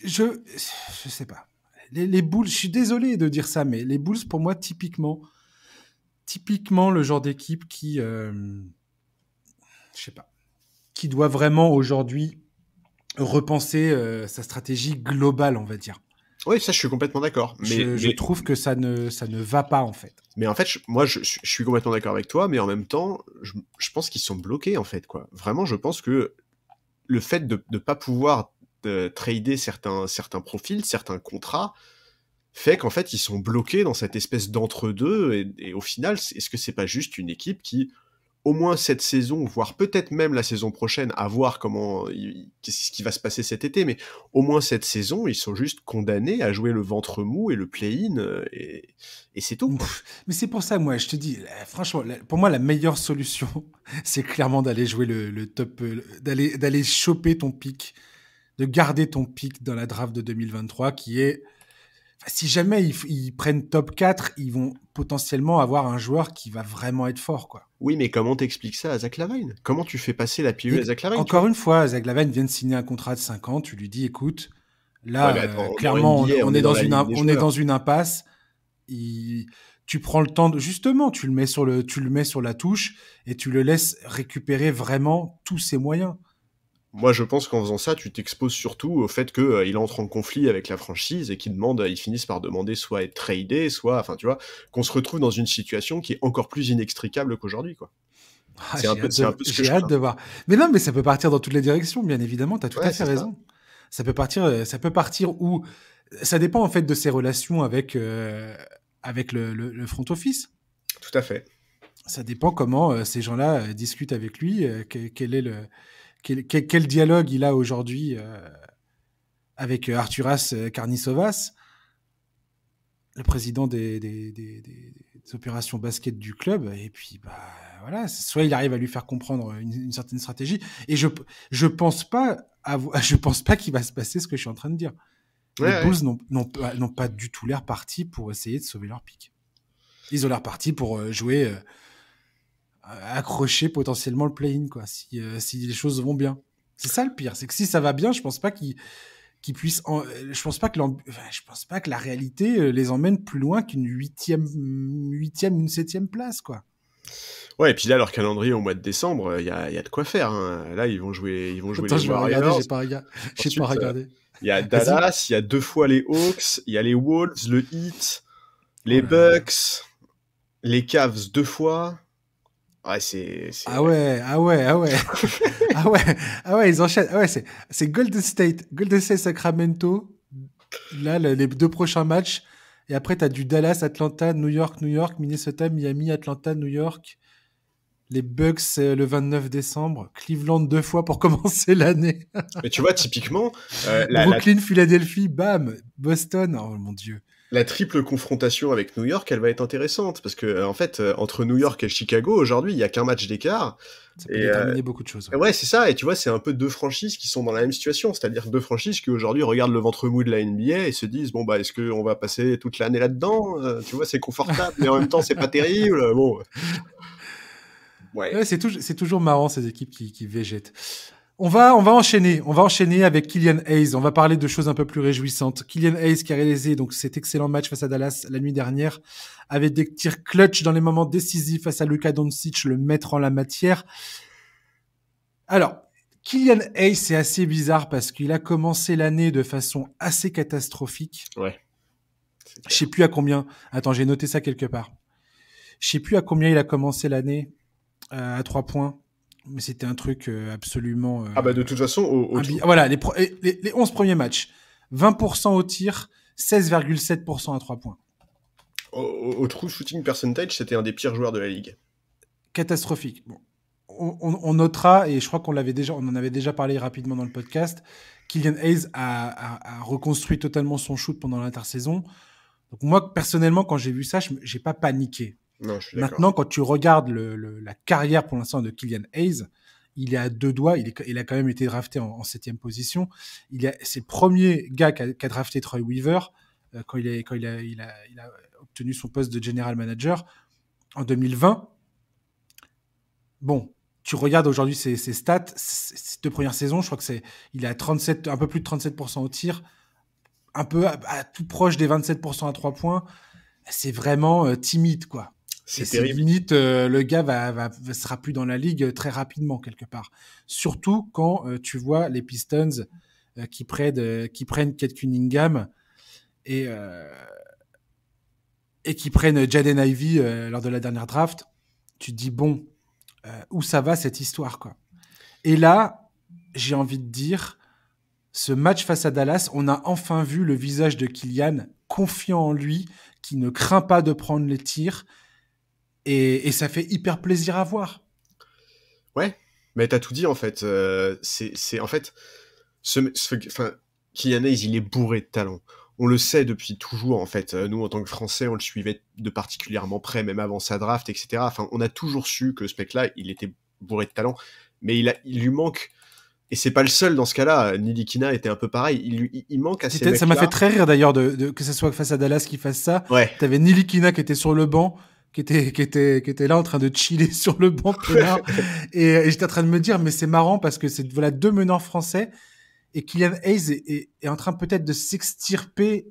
Je sais pas. Les Bulls, je suis désolé de dire ça, mais les Bulls, pour moi, typiquement le genre d'équipe qui... je sais pas. Qui doit vraiment aujourd'hui repenser sa stratégie globale, on va dire.
Oui, ça, je suis complètement d'accord. Mais
je trouve que ça ne va pas, en fait.
Mais en fait, je suis complètement d'accord avec toi, mais en même temps, je pense qu'ils sont bloqués, en fait, quoi. Vraiment, je pense que le fait de ne pas pouvoir trader certains profils, certains contrats, fait qu'en fait, ils sont bloqués dans cette espèce d'entre-deux, et au final, est-ce que c'est pas juste une équipe qui, au moins cette saison, voire peut-être même la saison prochaine, à voir qu'est-ce qui va se passer cet été, mais au moins cette saison, ils sont juste condamnés à jouer le ventre mou et le play-in, et c'est tout, quoi.
Mais c'est pour ça, moi, je te dis, franchement, pour moi, la meilleure solution, c'est clairement d'aller jouer le top, d'aller choper ton pic, de garder ton pic dans la draft de 2023, qui est, si jamais ils prennent top 4, ils vont potentiellement avoir un joueur qui va vraiment être fort, quoi.
Oui, mais comment t'expliques ça à Zach LaVine? Comment tu fais passer la pilule à Zach LaVine?
Encore une fois, Zach LaVine vient de signer un contrat de 5 ans, tu lui dis, écoute, là,
Ouais, mais attends,
clairement,
NBA,
on est
dans la ligue des
on est
joueurs.
dans une impasse. Tu prends le temps justement, tu le mets sur la touche et tu le laisses récupérer vraiment tous ses moyens.
Moi, je pense qu'en faisant ça, tu t'exposes surtout au fait que il entre en conflit avec la franchise et ils finissent par demander soit être tradé, soit, enfin, tu vois, qu'on se retrouve dans une situation qui est encore plus inextricable qu'aujourd'hui, quoi.
Ah,
C'est un peu ce que
j'ai
je
hâte
crains.
de voir. Mais non, mais ça peut partir dans toutes les directions, bien évidemment. T'as tout à
Ouais,
fait
c'est ça.
raison. Ça peut partir où ça dépend en fait de ses relations avec avec le front office.
Tout à fait.
Ça dépend comment ces gens-là discutent avec lui. Quel est quel dialogue il a aujourd'hui avec Arturas Karnisovas, le président des opérations basket du club. Et puis, bah, voilà, soit il arrive à lui faire comprendre une certaine stratégie. Et je pense pas je pense pas qu'il va se passer ce que je suis en train de dire.
Ouais,
Les
ouais.
Bulls n'ont pas du tout l'air partis pour essayer de sauver leur pick. Ils ont l'air partis pour jouer, accrocher potentiellement le play-in, quoi, si les choses vont bien. C'est ça le pire, c'est que si ça va bien, je pense pas qu'ils puissent. Je pense pas que je pense pas que la réalité les emmène plus loin qu'une huitième, une septième place, quoi.
Ouais, et puis là, leur calendrier au mois de décembre, il y a de quoi faire, hein. Là, ils vont jouer
Attends,
les
je vais regarder,
Warriors.
j'ai pas
Ensuite,
regardé.
il y a
Vas-y.
Dallas, il y a 2 fois les Hawks, il y a les Wolves, le Heat,
Oh
les
là là.
Bucks, les Cavs 2 fois. Ouais,
Ah ouais, ah ouais, ah ouais, ah ouais, ah ouais, ils enchaînent. Ah ouais, c'est Golden State Sacramento. Là, les deux prochains matchs. Et après, t'as du Dallas, Atlanta, New York, Minnesota, Miami, Atlanta, New York. Les Bucks, c'est le 29 décembre. Cleveland 2 fois pour commencer l'année.
Mais tu vois, typiquement,
Brooklyn, Philadelphie, bam. Boston, oh mon Dieu.
la triple confrontation avec New York, elle va être intéressante parce que en fait, entre New York et Chicago, aujourd'hui, il y a qu'un match d'écart.
Ça peut
Et
déterminer beaucoup de choses. Ouais.
ouais, c'est ça. Et tu vois, c'est un peu deux franchises qui sont dans la même situation, c'est-à-dire deux franchises qui aujourd'hui regardent le ventre mou de la NBA et se disent bon bah est-ce qu'on va passer toute l'année là-dedans. Tu vois, c'est confortable, mais en même temps, c'est pas terrible. Bon, ouais.
Ouais, c'est toujours marrant ces équipes qui végètent. On va enchaîner avec Killian Hayes. On va parler de choses un peu plus réjouissantes. Killian Hayes qui a réalisé donc cet excellent match face à Dallas la nuit dernière, avec des tirs clutch dans les moments décisifs face à Luka Doncic, le maître en la matière. Alors, Killian Hayes, c'est assez bizarre parce qu'il a commencé l'année de façon assez catastrophique.
Ouais.
Je sais plus à combien. Attends, j'ai noté ça quelque part. Je sais plus à combien il a commencé l'année à 3 points. Mais c'était un truc absolument...
Ah bah de toute façon,
voilà, les 11 premiers matchs. 20% au tir, 16,7% à 3 points.
au true shooting percentage, c'était un des pires joueurs de la ligue.
Catastrophique. Bon. On notera, et je crois qu'on en avait déjà parlé rapidement dans le podcast, Killian Hayes a reconstruit totalement son shoot pendant l'intersaison. Donc moi, personnellement, quand j'ai vu ça, j'ai pas paniqué.
Non, je suis d'accord.
Maintenant, quand tu regardes la carrière pour l'instant de Killian Hayes, il est à deux doigts. Il a quand même été drafté en 7e position. C'est le premier gars qui a drafté Troy Weaver quand il a obtenu son poste de general manager en 2020. Bon, tu regardes aujourd'hui ses stats, ces 2 premières saisons, je crois que il est à 37, un peu plus de 37% au tir, un peu tout proche des 27% à 3 points. C'est vraiment timide, quoi.
C'est
C'est
terrible.
limite, le gars sera plus dans la ligue très rapidement, quelque part. Surtout quand tu vois les Pistons qui prennent Kate Cunningham et qui prennent Jaden Ivey lors de la dernière draft. Tu te dis, bon, où ça va cette histoire, quoi. Et là, j'ai envie de dire, ce match face à Dallas, on a enfin vu le visage de Killian, confiant en lui, qui ne craint pas de prendre les tirs. Et ça fait hyper plaisir à voir.
Ouais, mais t'as tout dit en fait. C'est en fait, enfin, Kylian Hayes, il est bourré de talent. On le sait depuis toujours en fait. Nous, en tant que Français, on le suivait de particulièrement près, même avant sa draft, etc. Enfin, on a toujours su que ce mec-là, il était bourré de talent, mais il lui manque. Et c'est pas le seul dans ce cas-là. Nilikina était un peu pareil. Il manque à ces
Ça m'a fait
mecs-là.
très rire d'ailleurs que ce soit face à Dallas qui fasse ça.
Ouais.
T'avais Nilikina qui était sur le banc, qui était là en train de chiller sur le banc peinard. Et j'étais en train de me dire, mais c'est marrant parce que c'est voilà deux meneurs français et Kylian Hayes est en train peut-être de s'extirper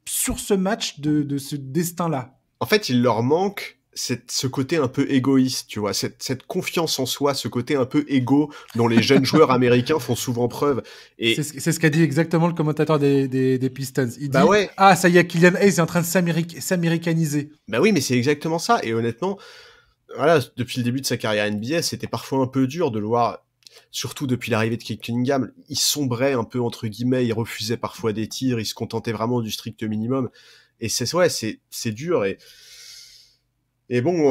sur ce match de ce destin-là.
En fait, il leur manque ce côté un peu égoïste, tu vois, cette confiance en soi, ce côté un peu égo dont les jeunes joueurs américains font souvent preuve. Et
C'est ce qu'a dit exactement le commentateur des Pistons. Il
bah
dit
ouais,
ah ça y est, Kylian Hayes est en train de s'américaniser.
bah oui, mais c'est exactement ça. Et honnêtement, voilà, depuis le début de sa carrière NBA, c'était parfois un peu dur de le voir. Surtout depuis l'arrivée de Kate Cunningham, il sombrait un peu entre guillemets, il refusait parfois des tirs, il se contentait vraiment du strict minimum. Et c'est dur. Et bon,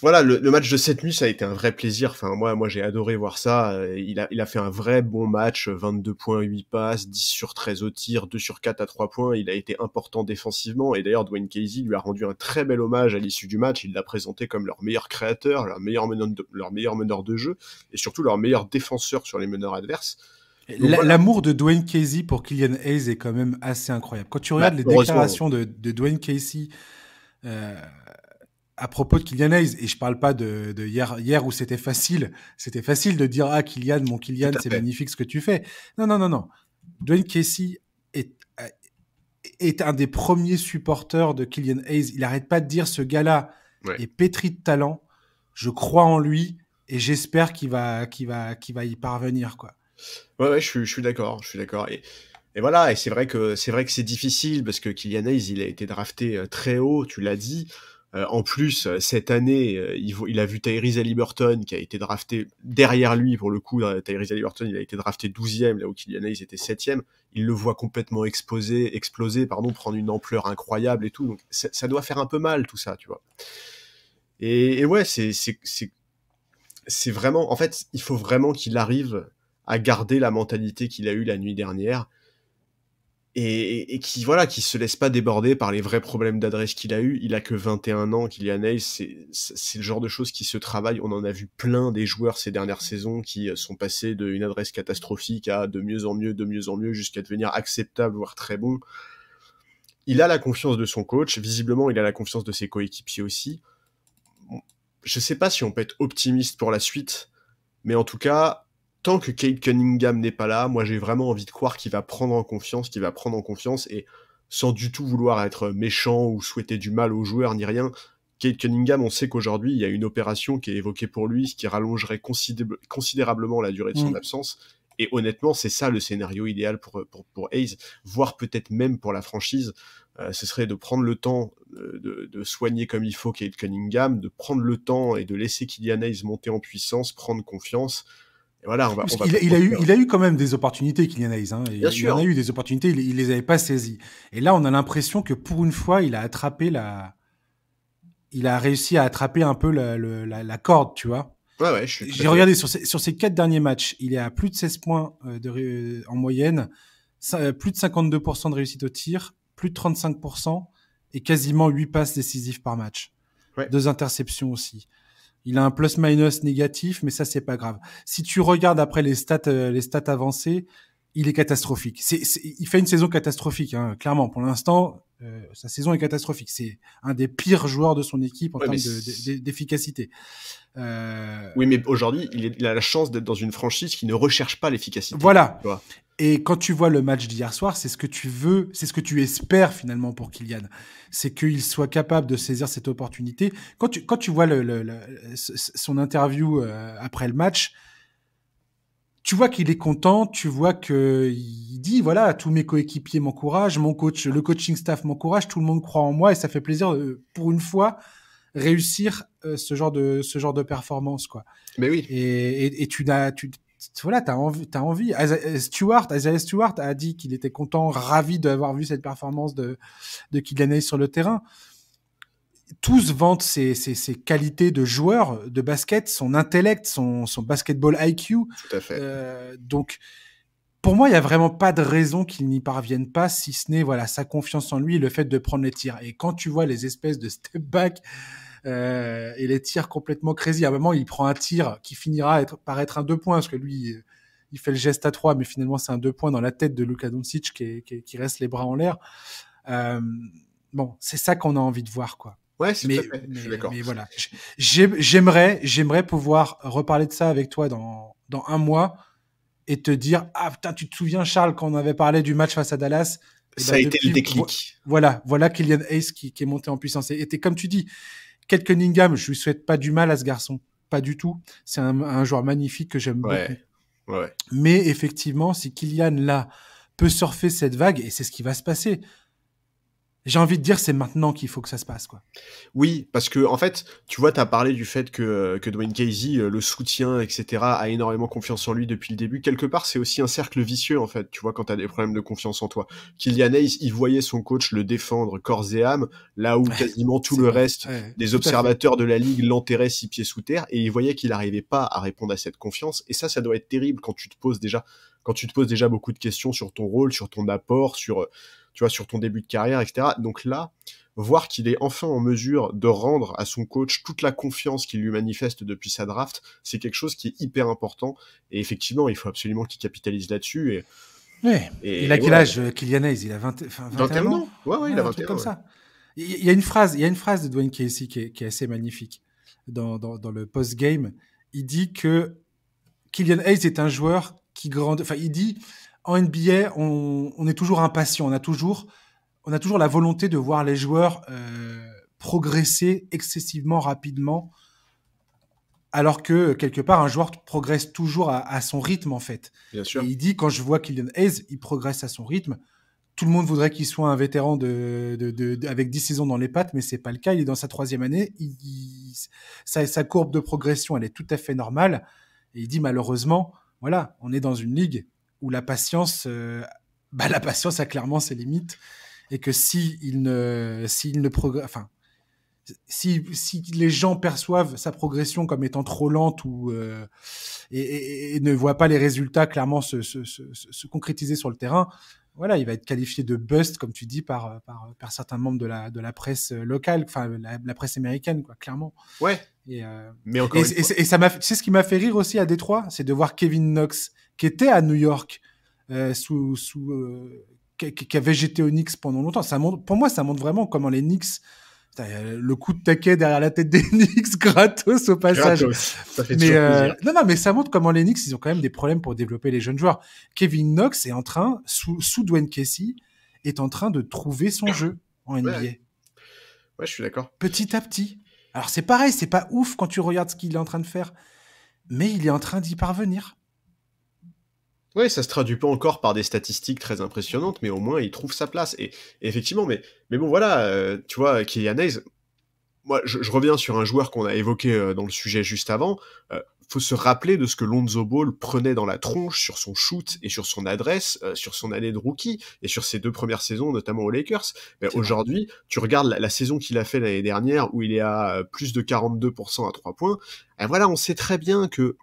voilà, le match de cette nuit, ça a été un vrai plaisir. Enfin, moi, j'ai adoré voir ça. Il a fait un vrai bon match, 22 points, 8 passes, 10 sur 13 au tir, 2 sur 4 à 3 points. Il a été important défensivement. Et d'ailleurs, Dwayne Casey lui a rendu un très bel hommage à l'issue du match. Il l'a présenté comme leur meilleur créateur, leur meilleur meneur de jeu, et surtout leur meilleur défenseur sur les meneurs adverses. Donc voilà.
L'amour de Dwayne Casey pour Kylian Hayes est quand même assez incroyable. Quand tu regardes les déclarations de Dwayne Casey à propos de Kylian Hayes, et je parle pas de hier où c'était facile de dire ah Kylian, mon Kylian, c'est magnifique ce que tu fais. Non. Dwayne Casey est un des premiers supporters de Kylian Hayes. Il arrête pas de dire ce gars-là est pétri de talent. Je crois en lui et j'espère qu'il va y parvenir quoi.
Ouais, je suis d'accord. Et voilà, et c'est vrai que c'est difficile parce que Kylian Hayes, il a été drafté très haut, tu l'as dit. En plus, cette année, il a vu Tyrese Haliburton qui a été drafté derrière lui, pour le coup. Tyrese Haliburton, il a été drafté 12e, là où Kylian Hayes était 7e. Il le voit complètement exploser, prendre une ampleur incroyable et tout. Donc ça doit faire un peu mal tout ça, tu vois. Et ouais, c'est vraiment... En fait, il faut vraiment qu'il arrive à garder la mentalité qu'il a eue la nuit dernière et qui se laisse pas déborder par les vrais problèmes d'adresse qu'il a eu. Il a que 21 ans, Kylian Hayes, c'est le genre de choses qui se travaillent. On en a vu plein des joueurs ces dernières saisons qui sont passés d'une adresse catastrophique à de mieux en mieux, jusqu'à devenir acceptable, voire très bon. Il a la confiance de son coach, visiblement il a la confiance de ses coéquipiers aussi. Je sais pas si on peut être optimiste pour la suite, mais en tout cas, tant que Cade Cunningham n'est pas là, moi j'ai vraiment envie de croire qu'il va prendre en confiance, et sans du tout vouloir être méchant ou souhaiter du mal aux joueurs ni rien. Cade Cunningham, on sait qu'aujourd'hui il y a une opération qui est évoquée pour lui, ce qui rallongerait considérablement la durée de son absence. Et honnêtement, c'est ça le scénario idéal pour Hayes, voire peut-être même pour la franchise. Ce serait de prendre le temps de soigner comme il faut Cade Cunningham, de prendre le temps et de laisser Kylian Hayes monter en puissance, prendre confiance. Et voilà,
il a eu quand même des opportunités, Kylian Hayes. Hein.
Bien sûr.
Il en a eu des opportunités, il les avait pas saisies. Et là, on a l'impression que pour une fois, il a réussi à attraper un peu la corde, tu vois.
Ouais,
j'ai regardé sur ces 4 derniers matchs, il est à plus de 16 points en moyenne, plus de 52% de réussite au tir, plus de 35% et quasiment 8 passes décisives par match. 2 interceptions aussi. Il a un plus-minus négatif, mais ça, c'est pas grave. Si tu regardes après les stats avancées, il est catastrophique. Il fait une saison catastrophique, hein, clairement. Pour l'instant, sa saison est catastrophique. C'est un des pires joueurs de son équipe en termes d'efficacité.
Oui, mais aujourd'hui, il a la chance d'être dans une franchise qui ne recherche pas l'efficacité.
Voilà. Tu vois. Et quand tu vois le match d'hier soir, c'est ce que tu veux, c'est ce que tu espères finalement pour Kylian. C'est qu'il soit capable de saisir cette opportunité. Quand tu vois son interview après le match, tu vois qu'il est content, tu vois qu'il dit voilà, tous mes coéquipiers m'encouragent, le coaching staff m'encourage, tout le monde croit en moi et ça fait plaisir pour une fois réussir ce genre de performance quoi.
Mais oui.
Et t'as envie. Isaiah Stewart a dit qu'il était content, ravi d'avoir vu cette performance de Kylian Hayes sur le terrain. tous vantent ses qualités de joueur de basket, son intellect, son basketball IQ.
Tout à fait.
Donc, pour moi, il n'y a vraiment pas de raison qu'il n'y parvienne pas, si ce n'est voilà, sa confiance en lui et le fait de prendre les tirs. Et quand tu vois les espèces de step back et les tirs complètement crazy, à un moment, il prend un tir qui finira par être un 2 points, parce que lui, il fait le geste à 3, mais finalement, c'est un 2 points dans la tête de Luka Doncic qui reste les bras en l'air. Bon, c'est ça qu'on a envie de voir, quoi.
Ouais, c'est tout à fait. Je suis d'accord.
Mais voilà, j'aimerais pouvoir reparler de ça avec toi dans un mois et te dire, ah putain, tu te souviens, Charles, quand on avait parlé du match face à Dallas,
ça a été le déclic.
Voilà Kylian Hayes qui est monté en puissance. Et comme tu dis, Cade Cunningham, je lui souhaite pas du mal à ce garçon, pas du tout. C'est un joueur magnifique que j'aime beaucoup.
Ouais.
Mais effectivement, si Kylian là peut surfer cette vague, et c'est ce qui va se passer. J'ai envie de dire, c'est maintenant qu'il faut que ça se passe, quoi.
Oui, parce que en fait, tu vois, t'as parlé du fait que Dwayne Casey le soutient, etc., a énormément confiance en lui depuis le début. Quelque part, c'est aussi un cercle vicieux, en fait. Tu vois, quand t'as des problèmes de confiance en toi. Kylian Hayes, il voyait son coach le défendre corps et âme, là où quasiment tout le reste des observateurs de la ligue l'enterraient 6 pieds sous terre, et il voyait qu'il n'arrivait pas à répondre à cette confiance. Et ça doit être terrible quand tu te poses déjà beaucoup de questions sur ton rôle, sur ton apport, sur ton début de carrière, etc. Donc là, voir qu'il est enfin en mesure de rendre à son coach toute la confiance qu'il lui manifeste depuis sa draft, c'est quelque chose qui est hyper important. Et effectivement, il faut absolument qu'il capitalise là-dessus.
Il a quel âge, Kylian Hayes? Il a 21 ans.
Ouais, il a 21 ans.
Comme ça. Il y a une phrase de Dwayne Casey qui est assez magnifique. Dans le post-game, il dit que Kylian Hayes est un joueur qui grandit. Enfin, il dit, en NBA, on est toujours impatient. On a toujours la volonté de voir les joueurs progresser excessivement rapidement, alors que quelque part un joueur progresse toujours à son rythme, en fait.
Bien sûr.
Et il dit, quand je vois Kylian Hayes, il progresse à son rythme. Tout le monde voudrait qu'il soit un vétéran avec 10 saisons dans les pattes, mais c'est pas le cas. Il est dans sa 3e année. Sa courbe de progression, elle est tout à fait normale. Et il dit, malheureusement, voilà, on est dans une ligue où la patience a clairement ses limites. Et que s'il ne progresse, enfin, si les gens perçoivent sa progression comme étant trop lente et ne voient pas les résultats clairement se concrétiser sur le terrain, voilà, il va être qualifié de bust, comme tu dis, par certains membres de la presse locale, enfin la presse américaine, quoi, clairement.
Ouais.
Mais encore une fois. Et ça tu sais ce qui m'a fait rire aussi à Détroit, c'est de voir Kevin Knox, qui était à New York qui a végété aux Knicks pendant longtemps. Pour moi, ça montre vraiment comment les Knicks, le coup de taquet derrière la tête des Knicks, gratos au passage.
Gratos. Ça fait toujours plaisir.
Non, mais ça montre comment les Knicks, ils ont quand même des problèmes pour développer les jeunes joueurs. Kevin Knox est en train, sous Dwayne Casey, est en train de trouver son jeu en NBA.
Ouais, je suis d'accord.
Petit à petit. Alors c'est pareil, c'est pas ouf quand tu regardes ce qu'il est en train de faire, mais il est en train d'y parvenir.
Oui, ça se traduit pas encore par des statistiques très impressionnantes, mais au moins il trouve sa place. Et effectivement, mais bon voilà, tu vois, Kylian Hayes, moi je reviens sur un joueur qu'on a évoqué dans le sujet juste avant. Faut se rappeler de ce que Lonzo Ball prenait dans la tronche sur son shoot et sur son adresse, sur son année de rookie et sur ses 2 premières saisons, notamment aux Lakers. Aujourd'hui, tu regardes la saison qu'il a fait l'année dernière où il est à plus de 42% à 3 points. Et voilà, on sait très bien que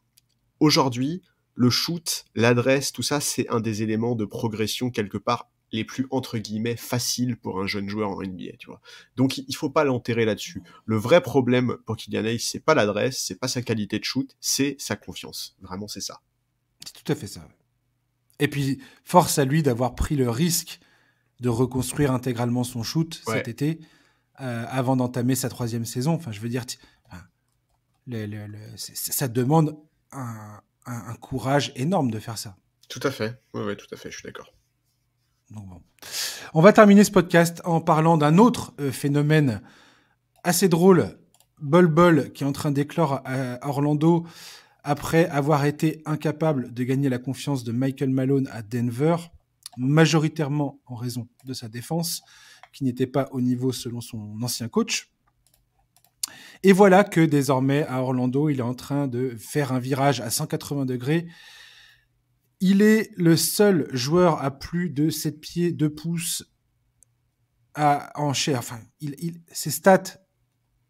aujourd'hui, le shoot, l'adresse, tout ça, c'est un des éléments de progression quelque part les plus entre guillemets faciles pour un jeune joueur en NBA, tu vois. Donc il faut pas l'enterrer là-dessus. Le vrai problème pour Kylian Hayes, c'est pas l'adresse, c'est pas sa qualité de shoot, c'est sa confiance. Vraiment, c'est ça.
C'est tout à fait ça. Et puis force à lui d'avoir pris le risque de reconstruire intégralement son shoot cet été avant d'entamer sa 3e saison. Enfin, je veux dire, ça demande un courage énorme de faire ça.
Tout à fait. Ouais, tout à fait, je suis d'accord.
Donc bon. On va terminer ce podcast en parlant d'un autre phénomène assez drôle, Bol Bol, qui est en train d'éclore à Orlando après avoir été incapable de gagner la confiance de Michael Malone à Denver, majoritairement en raison de sa défense, qui n'était pas au niveau selon son ancien coach. Et voilà que désormais, à Orlando, il est en train de faire un virage à 180 degrés. Il est le seul joueur à plus de 7 pieds 2 pouces en chair. Enfin, ses stats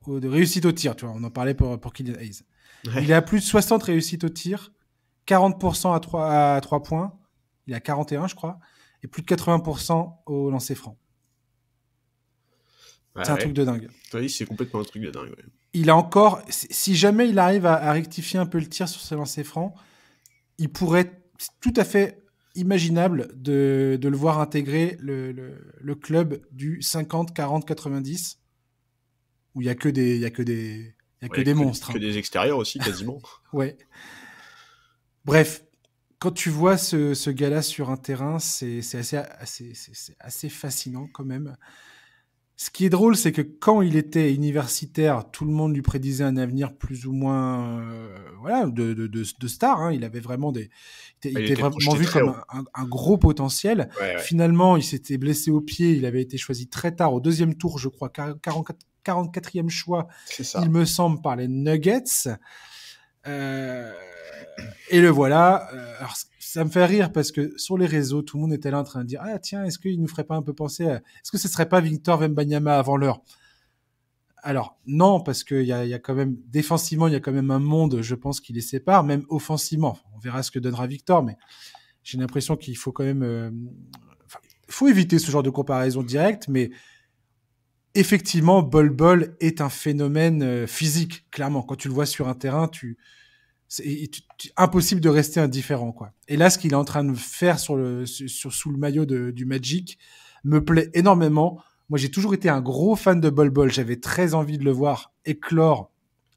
de réussite au tir, tu vois, on en parlait pour Killian Hayes.
Ouais.
Il est à plus de 60 réussites au tir, 40% à 3 points, il est à 41 je crois, et plus de 80% au lancer franc. C'est un truc de dingue.
Oui, c'est complètement un truc de dingue. Ouais.
Il a encore, si jamais il arrive à rectifier un peu le tir sur ses lancers francs, il pourrait tout à fait imaginable de le voir intégrer le club du 50, 40, 90, où il y a que des monstres.
Que des extérieurs aussi, quasiment.
Ouais. Bref, quand tu vois ce gars-là sur un terrain, c'est assez fascinant quand même. Ce qui est drôle, c'est que quand il était universitaire, tout le monde lui prédisait un avenir plus ou moins voilà, de star. Hein. Il avait vraiment il était vraiment vu comme un gros potentiel.
Ouais.
Finalement, il s'était blessé au pied. Il avait été choisi très tard, au deuxième tour, je crois, 44e choix, il me semble, par les Nuggets. Et le voilà. Alors, ça me fait rire parce que sur les réseaux, tout le monde était là en train de dire ah tiens, est-ce qu'il nous ferait pas un peu penser est-ce que ce serait pas Victor Wembanyama avant l'heure? Alors non, parce qu'il y a quand même défensivement, il y a quand même un monde, je pense, qui les sépare, même offensivement. On verra ce que donnera Victor, mais j'ai l'impression qu'il faut quand même, faut éviter ce genre de comparaison directe, mais effectivement, Bol Bol est un phénomène physique, clairement. Quand tu le vois sur un terrain, c'est impossible de rester indifférent, quoi. Et là, ce qu'il est en train de faire sous le maillot du Magic me plaît énormément. Moi, j'ai toujours été un gros fan de Bol Bol. J'avais très envie de le voir éclore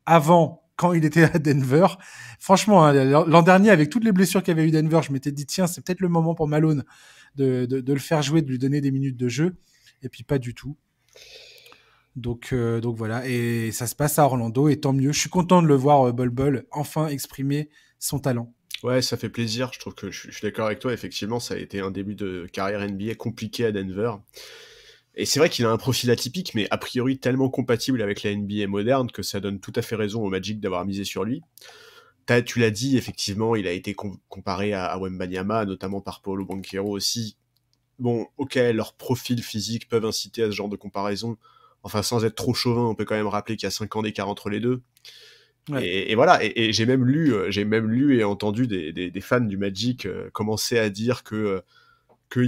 avant, quand il était à Denver. Franchement, hein, l'an dernier, avec toutes les blessures qu'avait eu Denver, je m'étais dit, tiens, c'est peut-être le moment pour Malone de le faire jouer, de lui donner des minutes de jeu. Et puis, pas du tout. Donc voilà, et ça se passe à Orlando, et tant mieux. Je suis content de le voir, Bol Bol, enfin exprimer son talent.
Ouais, ça fait plaisir. Je trouve que je suis d'accord avec toi. Effectivement, ça a été un début de carrière NBA compliqué à Denver. Et c'est vrai qu'il a un profil atypique, mais a priori tellement compatible avec la NBA moderne que ça donne tout à fait raison au Magic d'avoir misé sur lui. Tu l'as dit, effectivement, il a été comparé à Wembanyama, notamment par Paolo Banchero aussi. Bon, ok, leurs profils physiques peuvent inciter à ce genre de comparaison. Enfin, sans être trop chauvin, on peut quand même rappeler qu'il y a 5 ans d'écart entre les deux. Ouais. Et voilà, et j'ai même lu et entendu des fans du Magic commencer à dire qu'il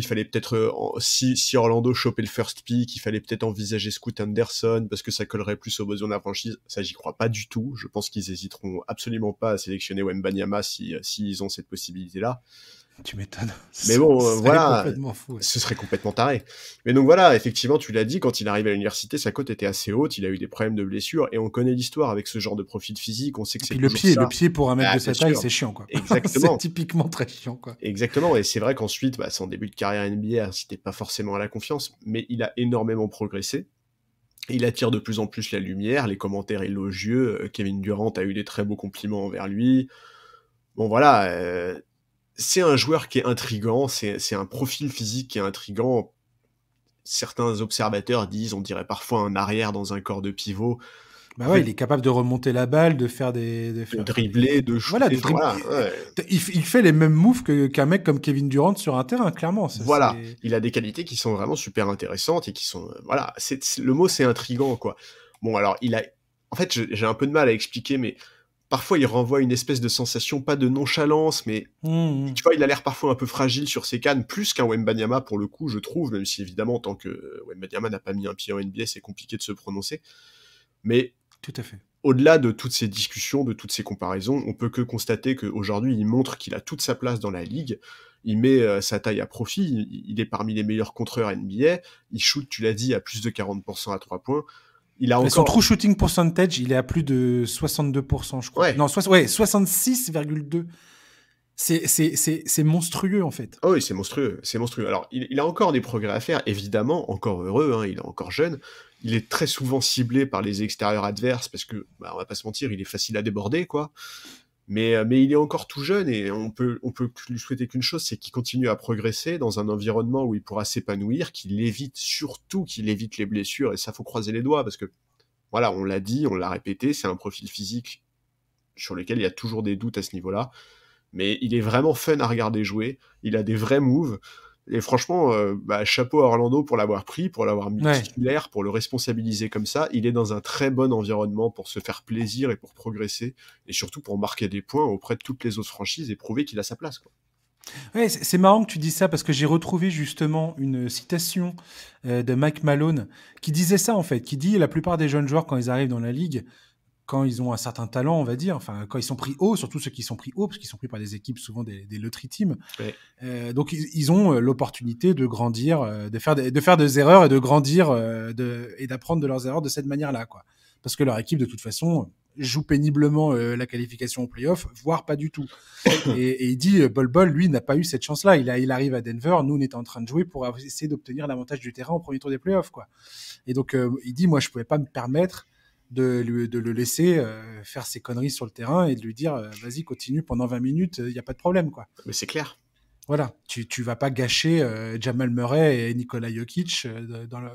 fallait peut-être, si Orlando chopait le first pick, il fallait peut-être envisager Scoot Anderson, parce que ça collerait plus aux besoins de la franchise. Ça, j'y crois pas du tout. Je pense qu'ils hésiteront absolument pas à sélectionner Wembanyama s'ils ont cette possibilité-là.
Tu m'étonnes.
Mais bon, voilà,
complètement fou, ouais.
Ce serait complètement taré. Mais donc voilà, effectivement, tu l'as dit, quand il arrive à l'université, sa cote était assez haute, il a eu des problèmes de blessures, et on connaît l'histoire avec ce genre de profil physique, on sait que c'est toujours ça.
Le pied pour un mec de sa taille, c'est chiant, quoi.
Exactement.
C'est typiquement très chiant, quoi.
Exactement, et c'est vrai qu'ensuite, son début de carrière NBA n'incitait pas forcément à la confiance, mais il a énormément progressé. Il attire de plus en plus la lumière, les commentaires élogieux, Kevin Durant a eu des très beaux compliments envers lui. Bon voilà, c'est un joueur qui est intriguant, c'est un profil physique qui est intriguant. Certains observateurs disent, on dirait parfois un arrière dans un corps de pivot.
Bah ouais, il est capable de remonter la balle, de faire
de dribbler, de shooter.
Voilà, ouais. Il fait les mêmes moves qu'un mec comme Kevin Durant sur un terrain, clairement.
Voilà, il a des qualités qui sont vraiment super intéressantes et qui sont... voilà, le mot c'est intriguant, quoi. Bon, alors, en fait, j'ai un peu de mal à expliquer, mais parfois il renvoie une espèce de sensation, pas de nonchalance, mais tu vois, il a l'air parfois un peu fragile sur ses cannes, plus qu'un Wembanyama pour le coup, je trouve, même si évidemment, tant que Wembanyama n'a pas mis un pied en NBA, c'est compliqué de se prononcer. Mais
tout à fait.
Au-delà de toutes ces discussions, de toutes ces comparaisons, on peut que constater qu'aujourd'hui, il montre qu'il a toute sa place dans la ligue, il met sa taille à profit, il est parmi les meilleurs contreurs NBA, il shoot, tu l'as dit, à plus de 40% à 3 points. Il a encore...
Son true shooting percentage, il est à plus de 62%, je crois.
Ouais.
Non, 66,2%. C'est monstrueux, en fait.
Oh oui, c'est monstrueux. Alors, il a encore des progrès à faire, évidemment, encore heureux, hein, il est encore jeune. Il est très souvent ciblé par les extérieurs adverses, parce que, on va pas se mentir, il est facile à déborder, quoi. Mais il est encore tout jeune, et on peut lui souhaiter qu'une chose, c'est qu'il continue à progresser dans un environnement où il pourra s'épanouir, surtout qu'il évite les blessures, et ça, faut croiser les doigts, parce que, voilà, on l'a dit, on l'a répété, c'est un profil physique sur lequel il y a toujours des doutes à ce niveau-là. Mais il est vraiment fun à regarder jouer, il a des vrais moves, Et franchement, chapeau à Orlando pour l'avoir pris, pour l'avoir mis
Ouais.
titulaire, pour le responsabiliser comme ça. Il est dans un très bon environnement pour se faire plaisir et pour progresser, et surtout pour marquer des points auprès de toutes les autres franchises et prouver qu'il a sa place, quoi.
Ouais, c'est marrant que tu dises ça parce que j'ai retrouvé justement une citation de Mike Malone qui disait ça en fait, qui dit la plupart des jeunes joueurs quand ils arrivent dans la ligue, quand ils ont un certain talent, on va dire, enfin quand ils sont pris haut, surtout ceux qui sont pris haut, parce qu'ils sont pris par des équipes souvent des lottery teams,
Ouais.
donc ils ont l'opportunité de grandir, de faire des erreurs et de grandir et d'apprendre de leurs erreurs de cette manière-là, quoi. Parce que leur équipe de toute façon joue péniblement la qualification au playoff, voire pas du tout. Et il dit, Bol Bol, lui, n'a pas eu cette chance-là. Il arrive à Denver, nous, on était en train de jouer pour essayer d'obtenir l'avantage du terrain au premier tour des playoffs, quoi. Et donc, il dit, moi, je pouvais pas me permettre de le laisser faire ses conneries sur le terrain et de lui dire, vas-y, continue pendant 20 minutes, il n'y a pas de problème, quoi.
Mais c'est clair.
Voilà, tu vas pas gâcher Jamal Murray et Nikola Jokic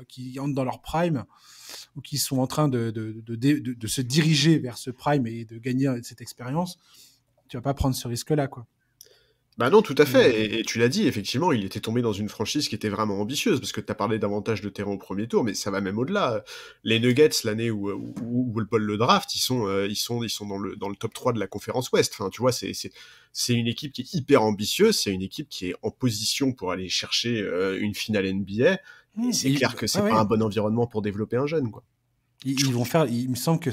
qui entrent dans leur prime ou qui sont en train de se diriger vers ce prime et de gagner cette expérience. Tu vas pas prendre ce risque-là, quoi.
Bah non, tout à fait. Et tu l'as dit, effectivement, il était tombé dans une franchise qui était vraiment ambitieuse, parce que tu as parlé d'avantage de terrain au premier tour, mais ça va même au-delà. Les Nuggets, l'année où Paul le draft, ils sont dans le top 3 de la conférence Ouest. Enfin, tu vois, c'est une équipe qui est hyper ambitieuse, c'est une équipe qui est en position pour aller chercher une finale NBA, et c'est clair que c'est pas un bon environnement pour développer un jeune, quoi.
Ils vont faire, il me semble que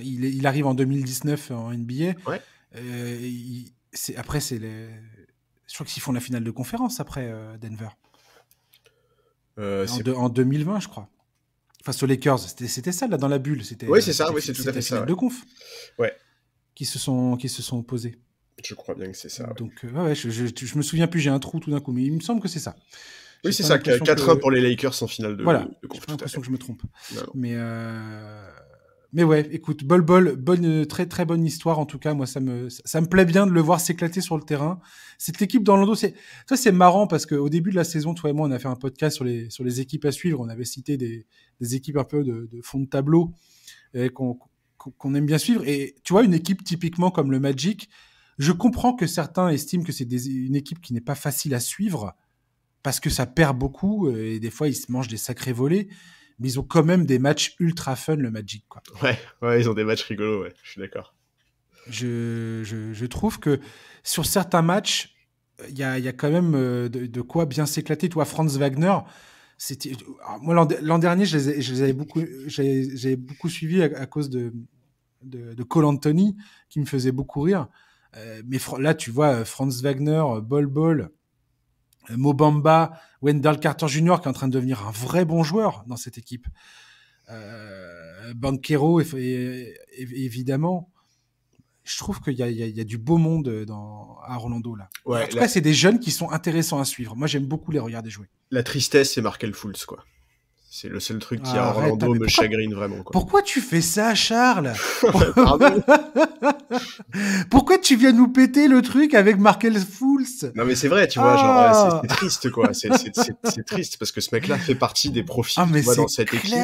il arrive en 2019 en NBA.
Ouais.
Après, je crois qu'ils font la finale de conférence après Denver. En 2020, je crois. Face aux Lakers, c'était ça là dans la bulle.
Oui, c'est ça. Oui, c'est tout à fait ça.
Finale de conf.
Ouais.
Qui se sont opposés.
Je crois bien que c'est ça. Ouais.
Donc je me souviens plus. J'ai un trou tout d'un coup, mais il me semble que c'est ça.
Oui, c'est ça. 4-1 pour les Lakers en finale de
voilà.
de conf.
J'ai l'impression que je me trompe.
Non.
Mais ouais, écoute, bonne, très très bonne histoire en tout cas. Moi, ça me plaît bien de le voir s'éclater sur le terrain. Cette équipe d'Orlando, c'est marrant parce qu'au début de la saison, toi et moi, on a fait un podcast sur les équipes à suivre. On avait cité des équipes un peu de fond de tableau qu'on aime bien suivre. Et tu vois, une équipe typiquement comme le Magic, je comprends que certains estiment que c'est une équipe qui n'est pas facile à suivre parce que ça perd beaucoup et des fois, ils se mangent des sacrés volets. Mais ils ont quand même des matchs ultra fun, le Magic, quoi.
Ouais, ils ont des matchs rigolos, ouais, je suis d'accord.
Je trouve que sur certains matchs, il y a quand même de quoi bien s'éclater. Toi, Franz Wagner, moi l'an dernier, je les avais beaucoup suivis à cause de Cole Anthony, qui me faisait beaucoup rire. Mais là, tu vois, Franz Wagner, Bol, Mo Bamba, Wendell Carter Jr. qui est en train de devenir un vrai bon joueur dans cette équipe. Banchero, évidemment. Je trouve qu'il y a du beau monde à Orlando là. Ouais, en tout cas, c'est des jeunes qui sont intéressants à suivre. Moi, j'aime beaucoup les regarder jouer.
La tristesse, c'est Markelle Fultz, quoi. C'est le seul truc qui à Orlando me chagrine vraiment, quoi.
Pourquoi tu fais ça, Charles? Pourquoi tu viens nous péter le truc avec Markelle Fultz?
Non mais c'est vrai, tu vois, genre c'est triste, quoi. C'est triste parce que ce mec-là fait partie des profils tu vois, dans cette équipe.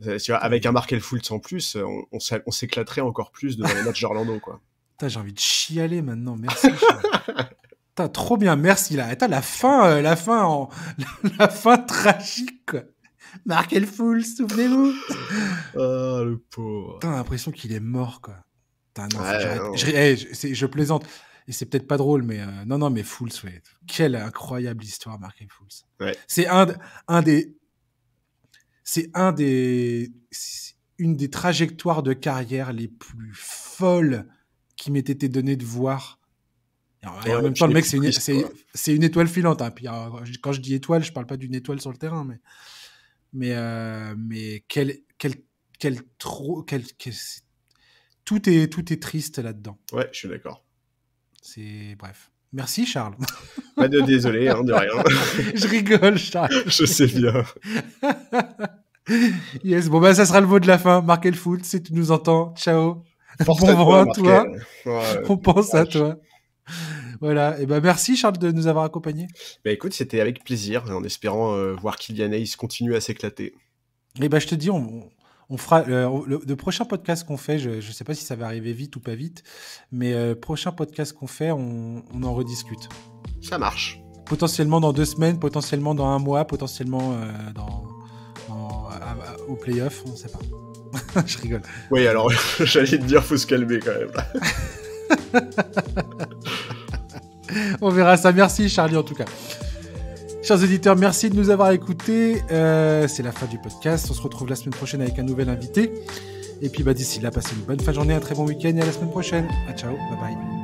Tu vois, avec un Markelle Fultz en plus, on s'éclaterait encore plus devant les matchs d'Orlando, quoi.
Putain, j'ai envie de chialer maintenant. Merci, Charles. Putain, trop bien, merci là. Attends, la fin tragique, quoi. Markelle Fultz, souvenez-vous.
Oh, le pauvre.
T'as l'impression qu'il est mort, quoi. Putain, non, je plaisante. Et c'est peut-être pas drôle, mais non, mais Fultz, ouais. Quelle incroyable histoire, Markelle Fultz.
Ouais.
C'est une des trajectoires de carrière les plus folles qui m'ait été donné de voir. Et en même temps, le mec, c'est une étoile filante. Hein. Puis, quand je dis étoile, je parle pas d'une étoile sur le terrain, mais tout est triste là-dedans.
Ouais, je suis d'accord.
Bref. Merci, Charles.
Pas de désolé, hein, de rien.
Je rigole, Charles.
Je sais bien.
Yes, bon, ça sera le mot de la fin. Markelle Fultz, si tu nous entends. Ciao.
Force
bon vent à toi.
Ouais,
on pense à toi. Voilà. Et merci, Charles, de nous avoir accompagnés.
Écoute, c'était avec plaisir, en espérant voir Killian Hayes continuer à s'éclater.
Et je te dis, on fera le prochain podcast qu'on fait. Je sais pas si ça va arriver vite ou pas vite, mais prochain podcast qu'on fait, on en rediscute.
Ça marche.
potentiellement dans 2 semaines, potentiellement dans 1 mois, potentiellement au playoff, on ne sait pas. Je rigole.
Oui, alors j'allais te dire, faut se calmer quand même.
On verra ça. Merci Charlie en tout cas. Chers auditeurs, merci de nous avoir écoutés. C'est la fin du podcast. On se retrouve la semaine prochaine avec un nouvel invité. Et puis d'ici là, passez une bonne fin de journée, un très bon week-end et à la semaine prochaine. Ciao, bye bye.